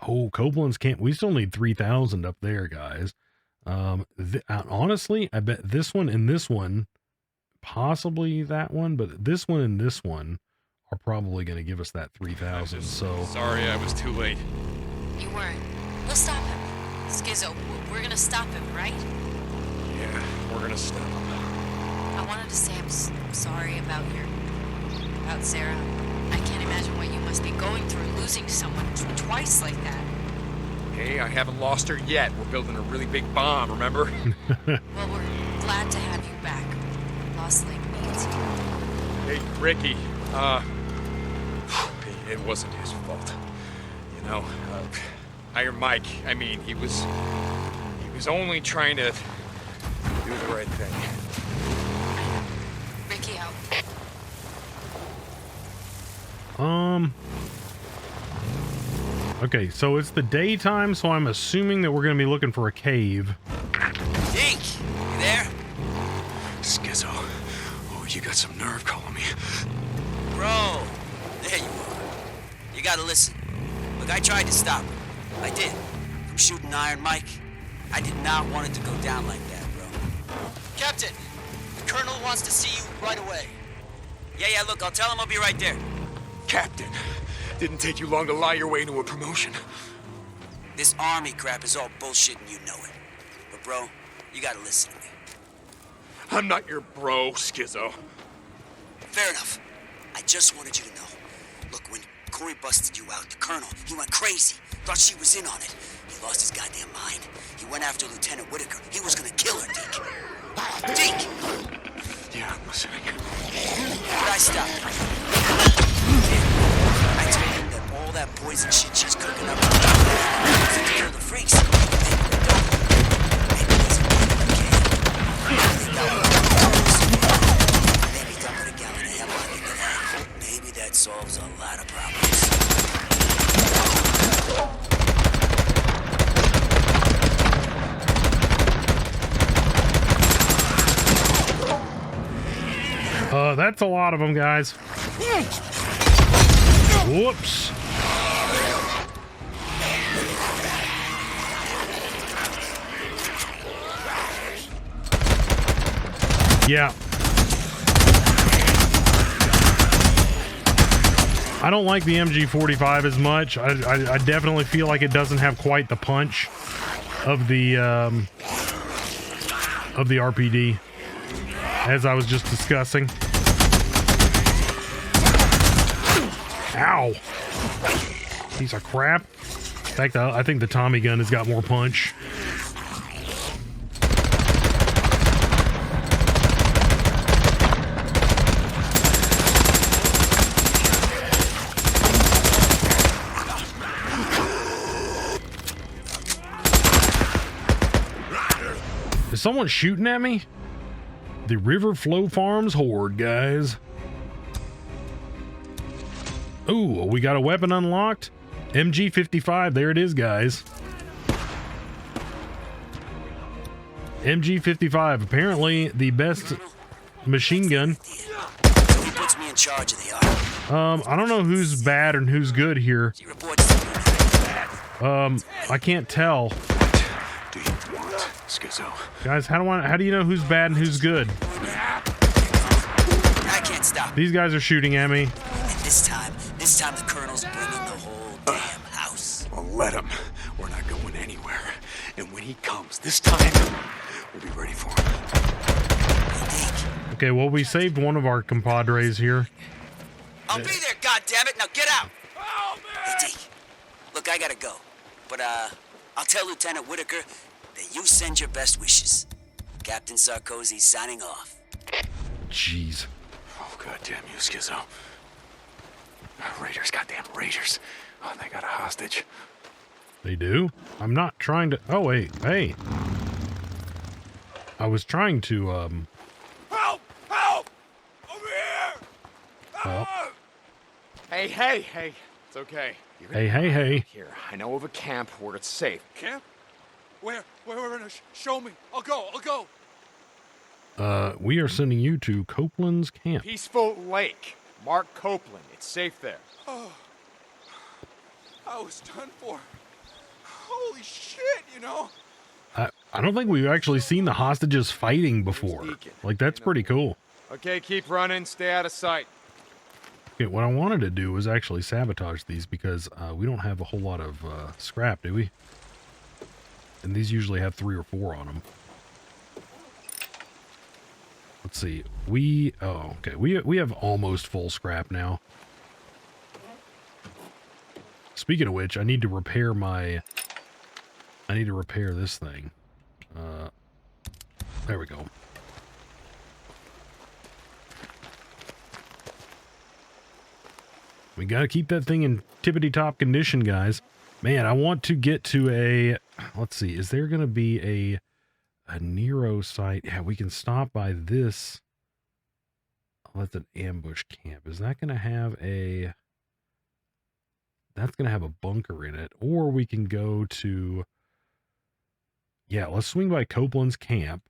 Copeland's camp. We still need 3,000 up there, guys. Honestly, I bet this one and this one, possibly that one, but this one and this one are probably going to give us that 3,000. So sorry, I was too late. You weren't. We'll stop him. Skizzo, we're gonna stop him, right? Yeah, we're gonna stop him. I wanted to say I'm sorry about Sarah. I can't imagine what you must be going through losing someone twice like that. Hey, I haven't lost her yet. We're building a really big bomb, remember? Well, we're glad to have you back. Lost Lake means. Hey, Ricky, it wasn't his fault. You know, Iron Mike, I mean, he was only trying to do the right thing. Ricky out. Okay, so it's the daytime, so I'm assuming that we're going to be looking for a cave. Dink, you there? Skizzo, oh, you got some nerve calling me. Bro, there you are. You gotta listen. Look, I tried to stop him. I did. From shooting Iron Mike. I did not want it to go down like that, bro. Captain, the Colonel wants to see you right away. Yeah, look, I'll tell him I'll be right there. Captain, didn't take you long to lie your way into a promotion. This army crap is all bullshit and you know it. But bro, you gotta listen to me. I'm not your bro, Skizzo. Fair enough. I just wanted you to know. Look, when Kouri busted you out, the Colonel, he went crazy. Thought she was in on it. He lost his goddamn mind. He went after Lieutenant Whitaker. He was gonna kill her, Deke. Deke! Yeah, I'm listening. But I stopped her. I told him that all that poison shit she's cooking up was to kill the freaks. Maybe there's a way that maybe dump a gallon of hemlock into that. Maybe that solves a lot of problems. That's a lot of them, guys. Whoops. Yeah. I don't like the MG45 as much. I definitely feel like it doesn't have quite the punch of the RPD, as I was just discussing. Ow! Piece of crap. In fact, I think the Tommy gun has got more punch. Is someone shooting at me? The River Flow Farms Horde, guys. Ooh, we got a weapon unlocked. MG55, there it is, guys. MG55, apparently the best machine gun. Who puts me in charge of the army? I don't know who's bad and who's good here. I can't tell. What do you want, Schizo? Guys, how do you know who's bad and who's good? I can't stop. These guys are shooting at me. And this time the Colonel's bringing the whole damn house. Well, let him. We're not going anywhere. And when he comes this time, we'll be ready for him. Okay, well, we saved one of our compadres here. I'll be there, goddammit. Now get out. Hey, Deke. Look, I gotta go. But, I'll tell Lieutenant Whitaker that you send your best wishes. Captain Sarkozy signing off. Jeez. Oh, goddamn you, Schizo. Raiders, goddamn Raiders. Oh, they got a hostage. They do? I'm not trying to... Oh, wait. Hey. I was trying to, Help! Help! Over here! Well. Hey. It's okay. Hey. Here, I know of a camp where it's safe. Camp? Where? Show me. I'll go. We are sending you to Copeland's camp. Peaceful Lake. Mark Copeland. It's safe there. Oh. I was done for. Holy shit, you know? I don't think we've actually seen the hostages fighting before. Like, that's pretty cool. Okay, keep running. Stay out of sight. Okay, what I wanted to do was actually sabotage these because we don't have a whole lot of scrap, do we? And these usually have 3 or 4 on them. Let's see. We have almost full scrap now. Speaking of which, I need to repair this thing. There we go. We got to keep that thing in tippity-top condition, guys. Man, I want to get to a... Let's see. Is there going to be a Nero site? Yeah, we can stop by this. Oh, that's an ambush camp. Is that going to have a... That's going to have a bunker in it. Or we can go to... Yeah, let's swing by Copeland's camp.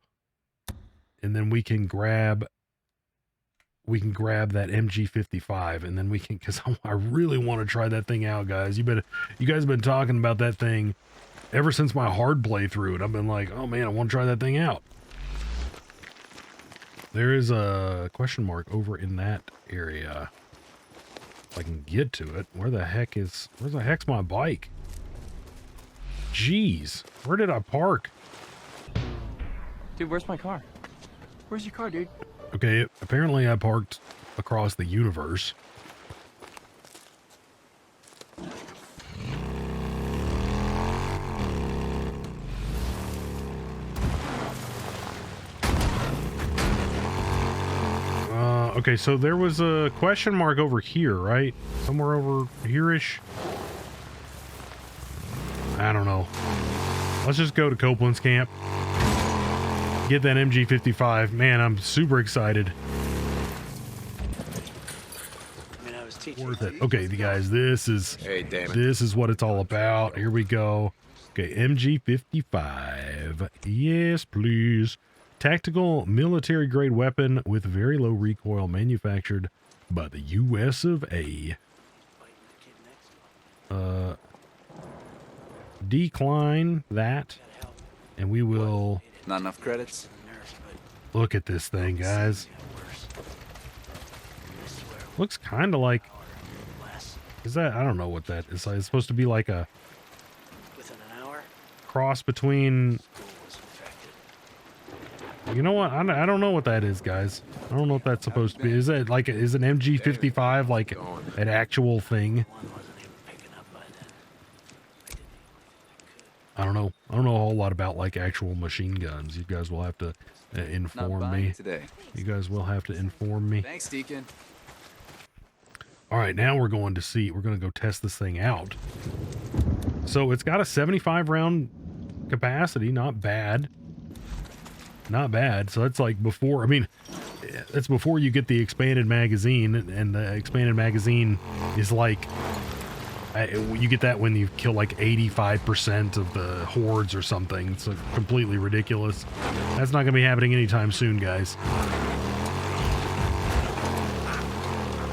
And then we can grab that MG55, and then we can, because I really want to try that thing out, guys. You guys have been talking about that thing ever since my hard playthrough, and I've been like, oh man, I want to try that thing out. There is a question mark over in that area. If I can get to it. Where the heck's my bike? Jeez, where did I park? Dude, where's my car? Where's your car, dude? Okay, apparently I parked across the universe. Okay, so there was a question mark over here, right? Somewhere over here-ish? I don't know. Let's just go to Copeland's camp. Get that MG55. Man, I'm super excited. Worth it. Okay, guys, this is what it's all about. Here we go. Okay, MG55. Yes, please. Tactical military grade weapon with very low recoil, manufactured by the US of A. decline that, and we will... Not enough credits? Look at this thing, guys. Looks kind of like... Is that... I don't know what that is. It's supposed to be like a... cross between... You know what? I don't know what that is, guys. I don't know what that's supposed to be. Is it like... Is an MG55 like an actual thing? I don't know. I don't know a whole lot about like actual machine guns. You guys will have to inform me. Today. You guys will have to inform me. Thanks, Deacon. All right, now we're going to go test this thing out. So it's got a 75 round capacity. Not bad. Not bad. So that's like before, I mean, that's before you get the expanded magazine, and the expanded magazine is like, you get that when you kill like 85% of the hordes or something. It's completely ridiculous. That's not going to be happening anytime soon, guys.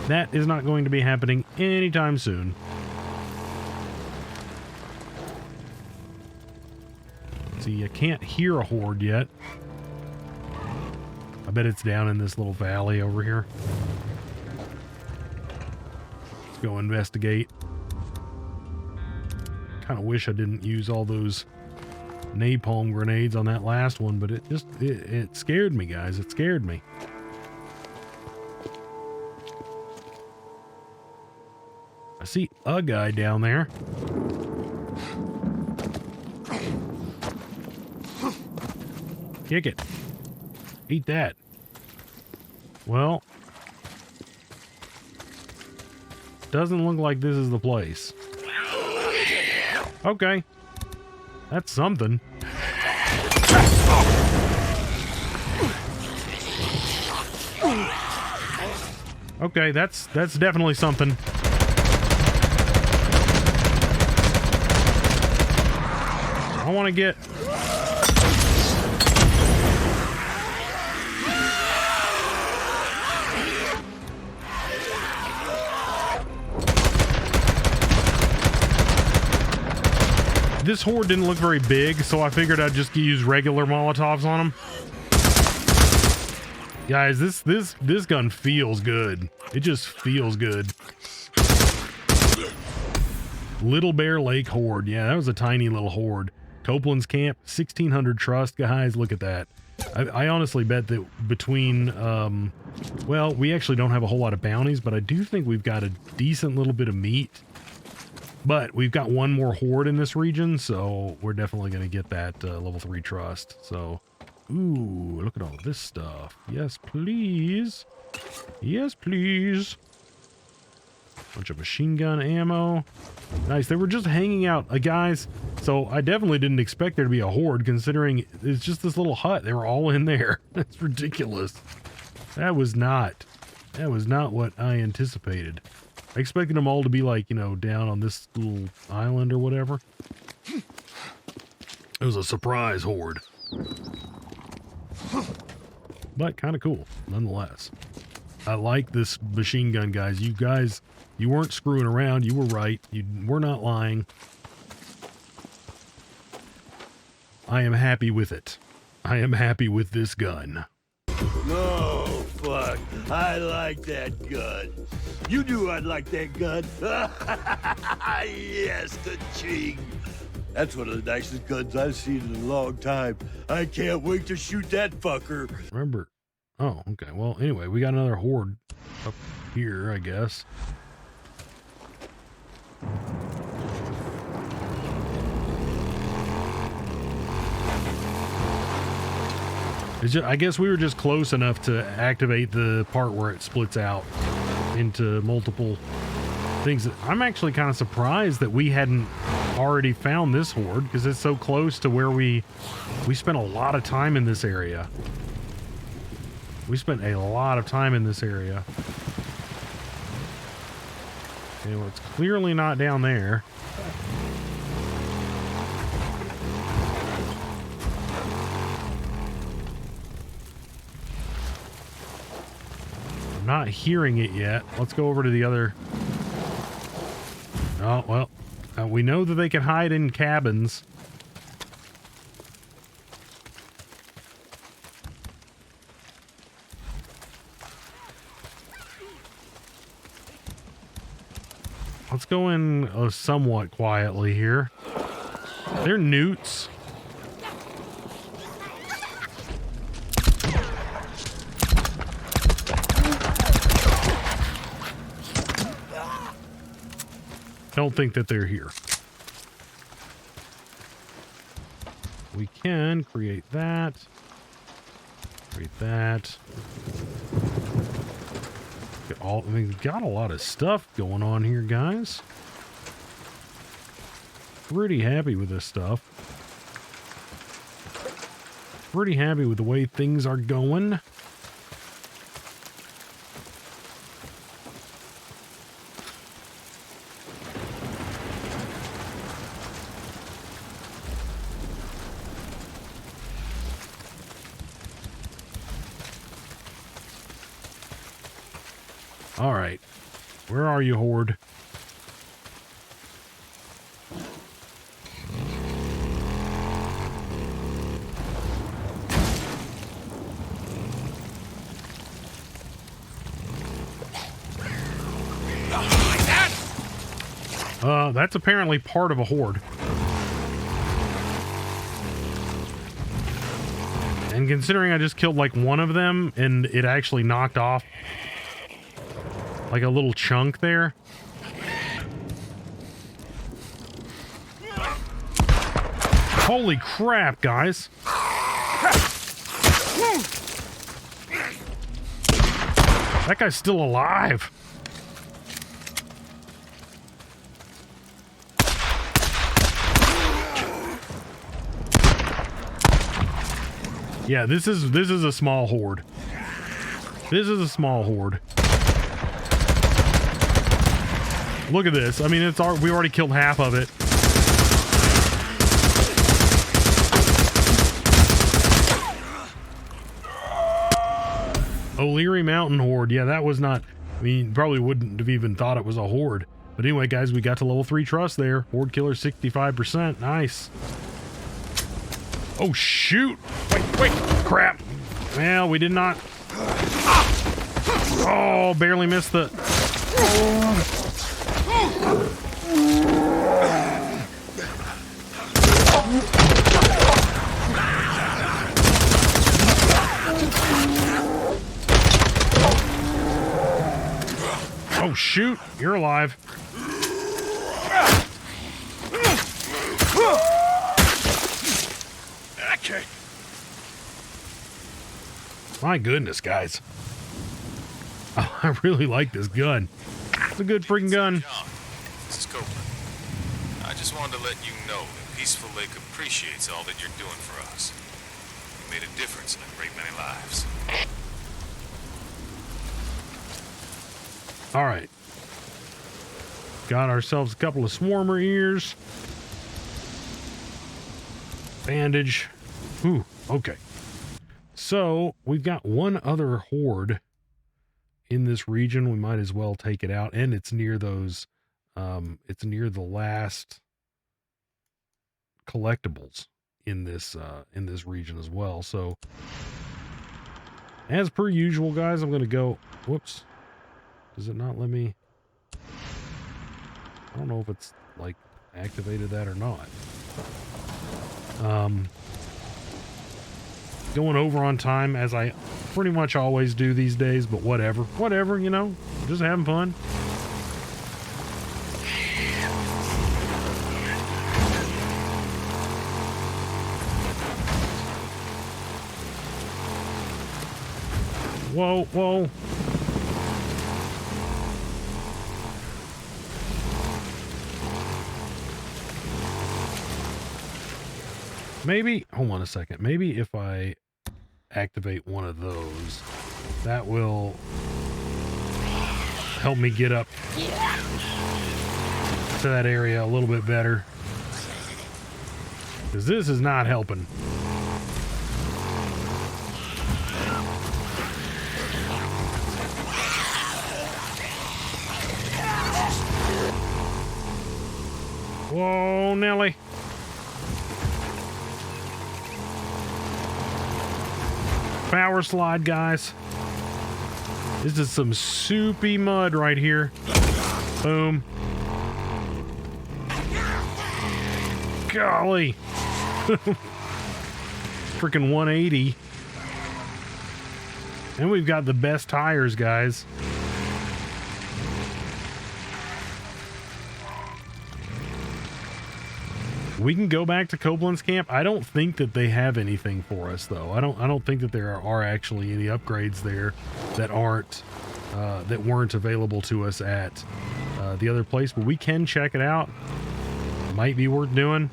That is not going to be happening anytime soon. See, I can't hear a horde yet. I bet it's down in this little valley over here. Let's go investigate. Kind of wish I didn't use all those napalm grenades on that last one, but it scared me, guys. It scared me. I see a guy down there. Kick it. Eat that. Well, doesn't look like this is the place. Okay. That's something. Okay, that's definitely something. I want to get... This horde didn't look very big, so I figured I'd just use regular Molotovs on them. Guys, this gun feels good. It just feels good. Little Bear Lake Horde. Yeah, that was a tiny little horde. Copeland's Camp, 1600 trust, guys. Look at that. I honestly bet that between, well, we actually don't have a whole lot of bounties, but I do think we've got a decent little bit of meat. But we've got one more horde in this region, so we're definitely going to get that level 3 trust. So, ooh, look at all this stuff. Yes, please. Yes, please. Bunch of machine gun ammo. Nice. They were just hanging out, guys. So I definitely didn't expect there to be a horde, considering it's just this little hut. They were all in there. That's ridiculous. That was not what I anticipated. I expected them all to be like, you know, down on this little island or whatever. It was a surprise horde. But kind of cool, nonetheless. I like this machine gun, guys. You weren't screwing around. You were right. You were not lying. I am happy with it. I am happy with this gun. No, fuck. I like that gun. You knew I'd like that gun. Yes, the Ching. That's one of the nicest guns I've seen in a long time. I can't wait to shoot that fucker. Remember. Oh, okay. Well, anyway, we got another horde up here, I guess. I guess we were just close enough to activate the part where it splits out into multiple things. I'm actually kind of surprised that we hadn't already found this horde, because it's so close to where we spent a lot of time in this area. We spent a lot of time in this area. Okay, well, it's clearly not down there. I'm not hearing it yet. Let's go over to the other. Oh, well, We know that they can hide in cabins. Let's go in somewhat quietly here. They're newts. Don't think that they're here. We can create that. Create that. I mean, we've got a lot of stuff going on here, guys. Pretty happy with this stuff. Pretty happy with the way things are going. All right. Where are you, Horde? That's apparently part of a horde. And considering I just killed like one of them and it actually knocked off like a little chunk there. Holy crap, guys. That guy's still alive. Yeah, this is a small horde. This is a small horde. Look at this. I mean, we already killed half of it. O'Leary Mountain Horde. Yeah, that was not... I mean, probably wouldn't have even thought it was a horde. But anyway, guys, we got to level 3 trust there. Horde killer 65%. Nice. Oh, shoot. Wait. Crap. Well, we did not... Oh, barely missed the... Oh, shoot. You're alive. Okay. My goodness, guys. Oh, I really like this gun. It's a good freaking gun. This is Copeland. I just wanted to let you know that Peaceful Lake appreciates all that you're doing for us. You made a difference in a great many lives. All right. Got ourselves a couple of swarmer ears. Bandage. Ooh, okay. So, we've got one other horde in this region. We might as well take it out. And it's near those, it's near the last collectibles in this region as well. So, as per usual, guys, I'm going to go, whoops. Does it not let me? I don't know if it's like activated that or not. Going over on time as I pretty much always do these days, but whatever, you know, just having fun. Whoa. Maybe, hold on a second. Maybe if I activate one of those, that will help me get up to that area a little bit better. Because this is not helping. Whoa, Nelly. Power slide, guys. This is some soupy mud right here. Boom. Golly. Freaking 180. And we've got the best tires, guys. We can go back to Copeland's camp. I don't think that they have anything for us, though. I don't think that there are actually any upgrades there that weren't available to us at the other place. But we can check it out. Might be worth doing.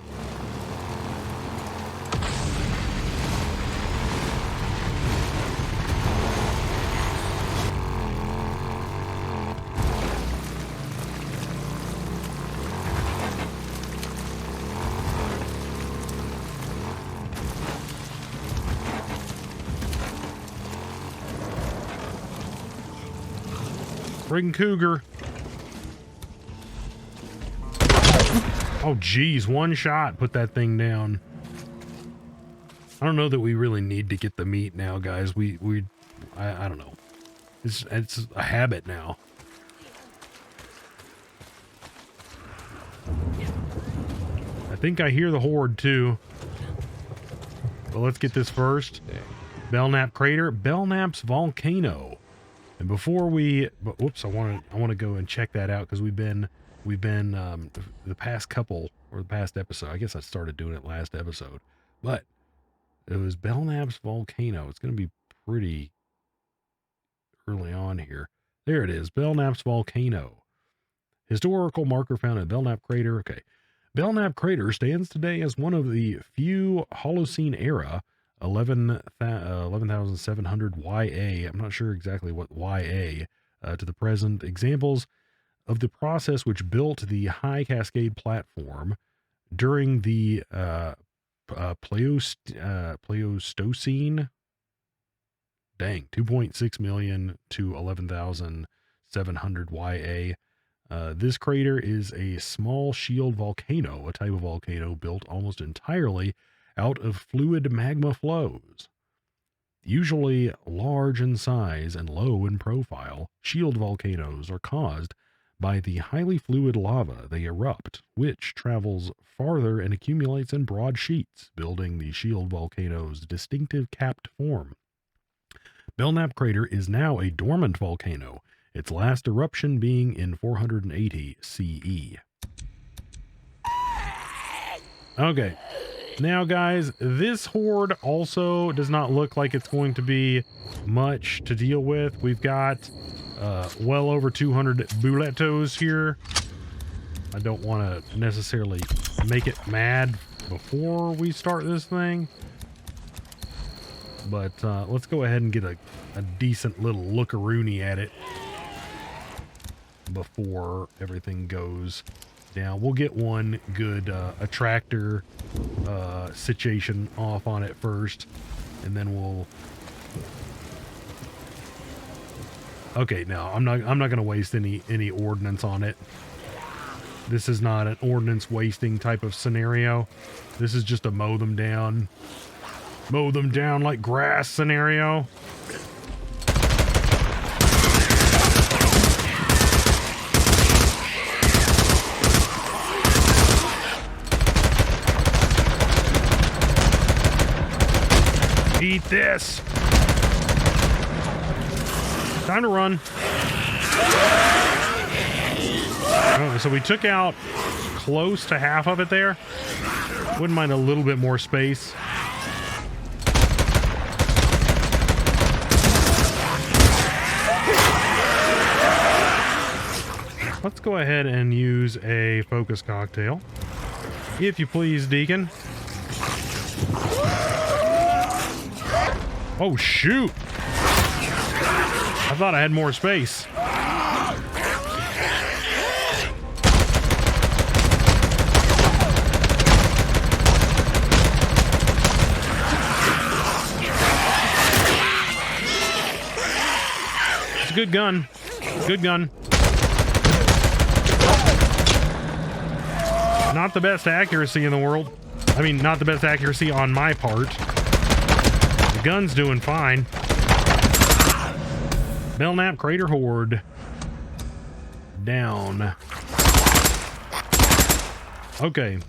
Friggin' cougar. Oh, geez. One shot put that thing down. I don't know that we really need to get the meat now, guys. I don't know. It's a habit now. I think I hear the Horde, too. But let's get this first. Belknap Crater. Belknap's Volcano. And before whoops, I want to go and check that out, because we've been the past couple, or the past episode. I guess I started doing it last episode, but it was Belknap's Volcano. It's going to be pretty early on here. There it is, Belknap's Volcano. Historical marker found in Belknap Crater. Okay, Belknap Crater stands today as one of the few Holocene era 11,700 YA. I'm not sure exactly what YA to the present examples of the process which built the high Cascade platform during the Pleistocene. Dang, 2.6 million to 11,700 YA. This crater is a small shield volcano, a type of volcano built almost entirely out of fluid magma flows. Usually large in size and low in profile, shield volcanoes are caused by the highly fluid lava they erupt, which travels farther and accumulates in broad sheets, building the shield volcano's distinctive capped form. Belknap Crater is now a dormant volcano, its last eruption being in 480 CE. Okay. Now, guys, this Horde also does not look like it's going to be much to deal with. We've got well over 200 buletos here. I don't want to necessarily make it mad before we start this thing. But let's go ahead and get a decent little look-a-rooney at it before everything goes down. We'll get one good attractor situation off on it first, and then we'll... Okay, no, I'm not going to waste any ordnance on it. This is not an ordnance wasting type of scenario. This is just a mow them down like grass scenario. Eat this. Time to run. Oh, so we took out close to half of it there. Wouldn't mind a little bit more space. Let's go ahead and use a focus cocktail. If you please, Deacon. Oh, shoot. I thought I had more space. It's a good gun. Good gun. Not the best accuracy in the world. I mean, not the best accuracy on my part. The gun's doing fine. Belknap Crater Horde. Down. Okay.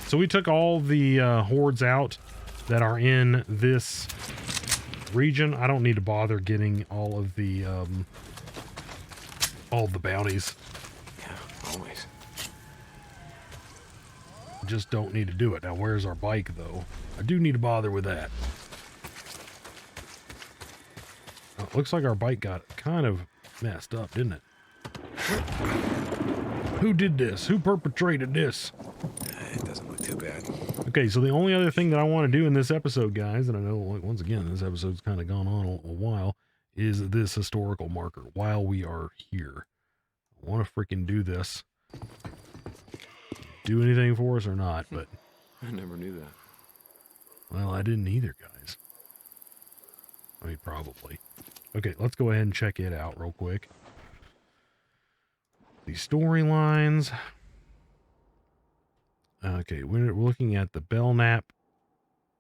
So we took all the hordes out that are in this region. I don't need to bother getting all of the bounties. Yeah, always. Just don't need to do it. Now, where's our bike, though? I do need to bother with that. It looks like our bike got kind of messed up, didn't it? Who did this? Who perpetrated this? It doesn't look too bad. Okay, so the only other thing that I want to do in this episode, guys, and I know, once again, this episode's kind of gone on a while, is this historical marker while we are here. I want to freaking do this. Do anything for us or not, but... I never knew that. Well, I didn't either, guys. I mean, probably. Okay, let's go ahead and check it out real quick. The storylines. Okay, we're looking at the Belknap.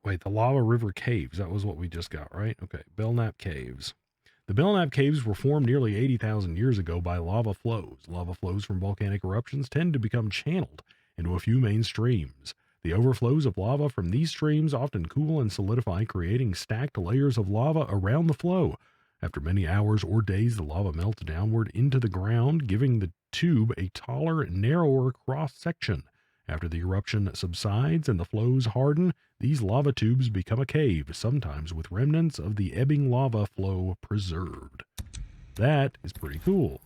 Wait, the Lava River Caves. That was what we just got, right? Okay, Belknap Caves. The Belknap Caves were formed nearly 80,000 years ago by lava flows. Lava flows from volcanic eruptions tend to become channeled into a few main streams. The overflows of lava from these streams often cool and solidify, creating stacked layers of lava around the flow. After many hours or days, the lava melts downward into the ground, giving the tube a taller, narrower cross-section. After the eruption subsides and the flows harden, these lava tubes become a cave, sometimes with remnants of the ebbing lava flow preserved. That is pretty cool.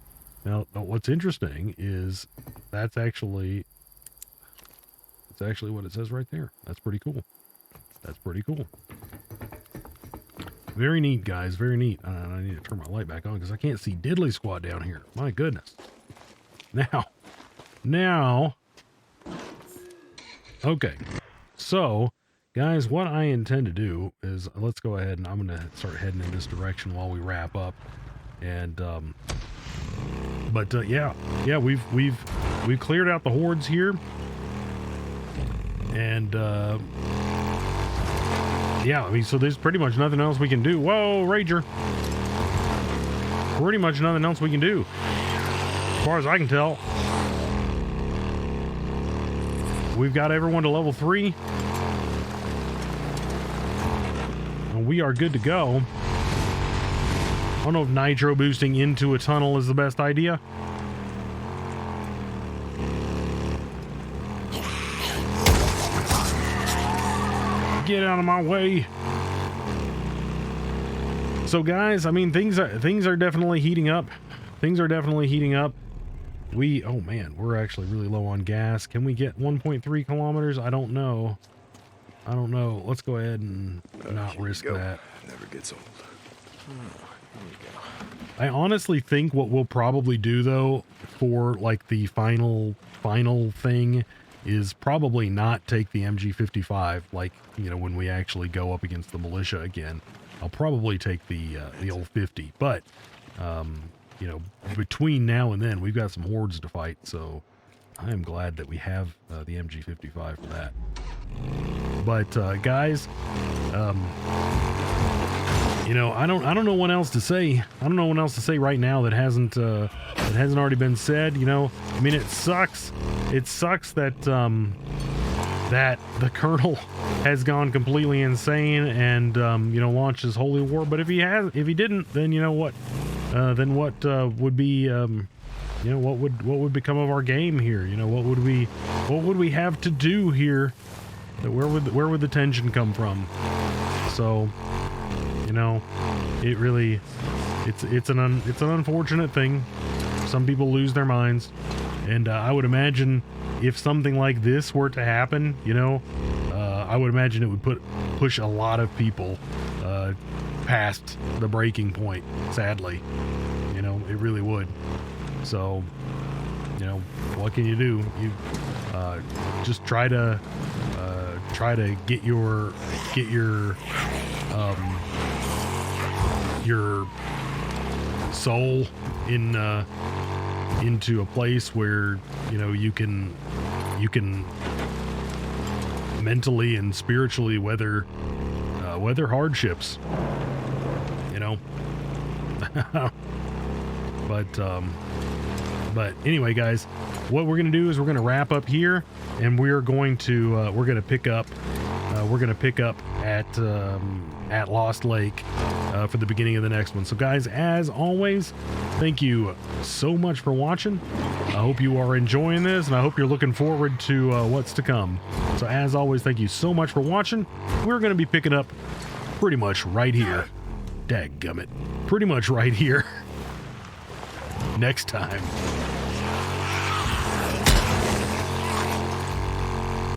Now what's interesting is that's actually what it says right there. That's pretty cool. That's pretty cool. Very neat, guys. Very neat. I need to turn my light back on because I can't see diddly squat down here. My goodness. Now. Okay. So, guys, what I intend to do is let's go ahead and I'm going to start heading in this direction while we wrap up. And, yeah, we've cleared out the hordes here. And, yeah, I mean, so there's pretty much nothing else we can do. Whoa, Rager. Pretty much nothing else we can do. As far as I can tell. We've got everyone to level 3. And we are good to go. I don't know if nitro boosting into a tunnel is the best idea. Get out of my way. So guys, I mean, things are definitely heating up. Things are definitely heating up. Oh man, we're actually really low on gas. Can we get 1.3 kilometers? I don't know. Let's go ahead and not risk that. Never gets old. Here we go. I honestly think what we'll probably do though for like the final thing is probably not take the MG55, like, you know, when we actually go up against the militia again. I'll probably take the old 50, but you know, between now and then we've got some hordes to fight, so I am glad that we have the MG55 for that. But guys, you know, I don't know what else to say. I don't know what else to say right now that hasn't already been said. You know, I mean, it sucks. It sucks that that the Colonel has gone completely insane and you know, launched his holy war. But if he didn't, then you know what? Then what would be you know, what would become of our game here? You know, what would we have to do here? Where would the tension come from? So, you know, it really, it's an unfortunate thing. Some people lose their minds, and I would imagine if something like this were to happen, you know, I would imagine it would push a lot of people past the breaking point. Sadly, you know, it really would. So, you know, what can you do? You just try to get your soul into a place where, you know, you can you can mentally and spiritually weather hardships, you know. But anyway, guys, what we're gonna do is we're gonna wrap up here, and we're gonna pick up at Lost Lake for the beginning of the next one. So guys, as always, thank you so much for watching. I hope you are enjoying this, and I hope you're looking forward to what's to come. So as always, thank you so much for watching. We're going to be picking up pretty much right here. Dadgummit. Pretty much right here. Next time.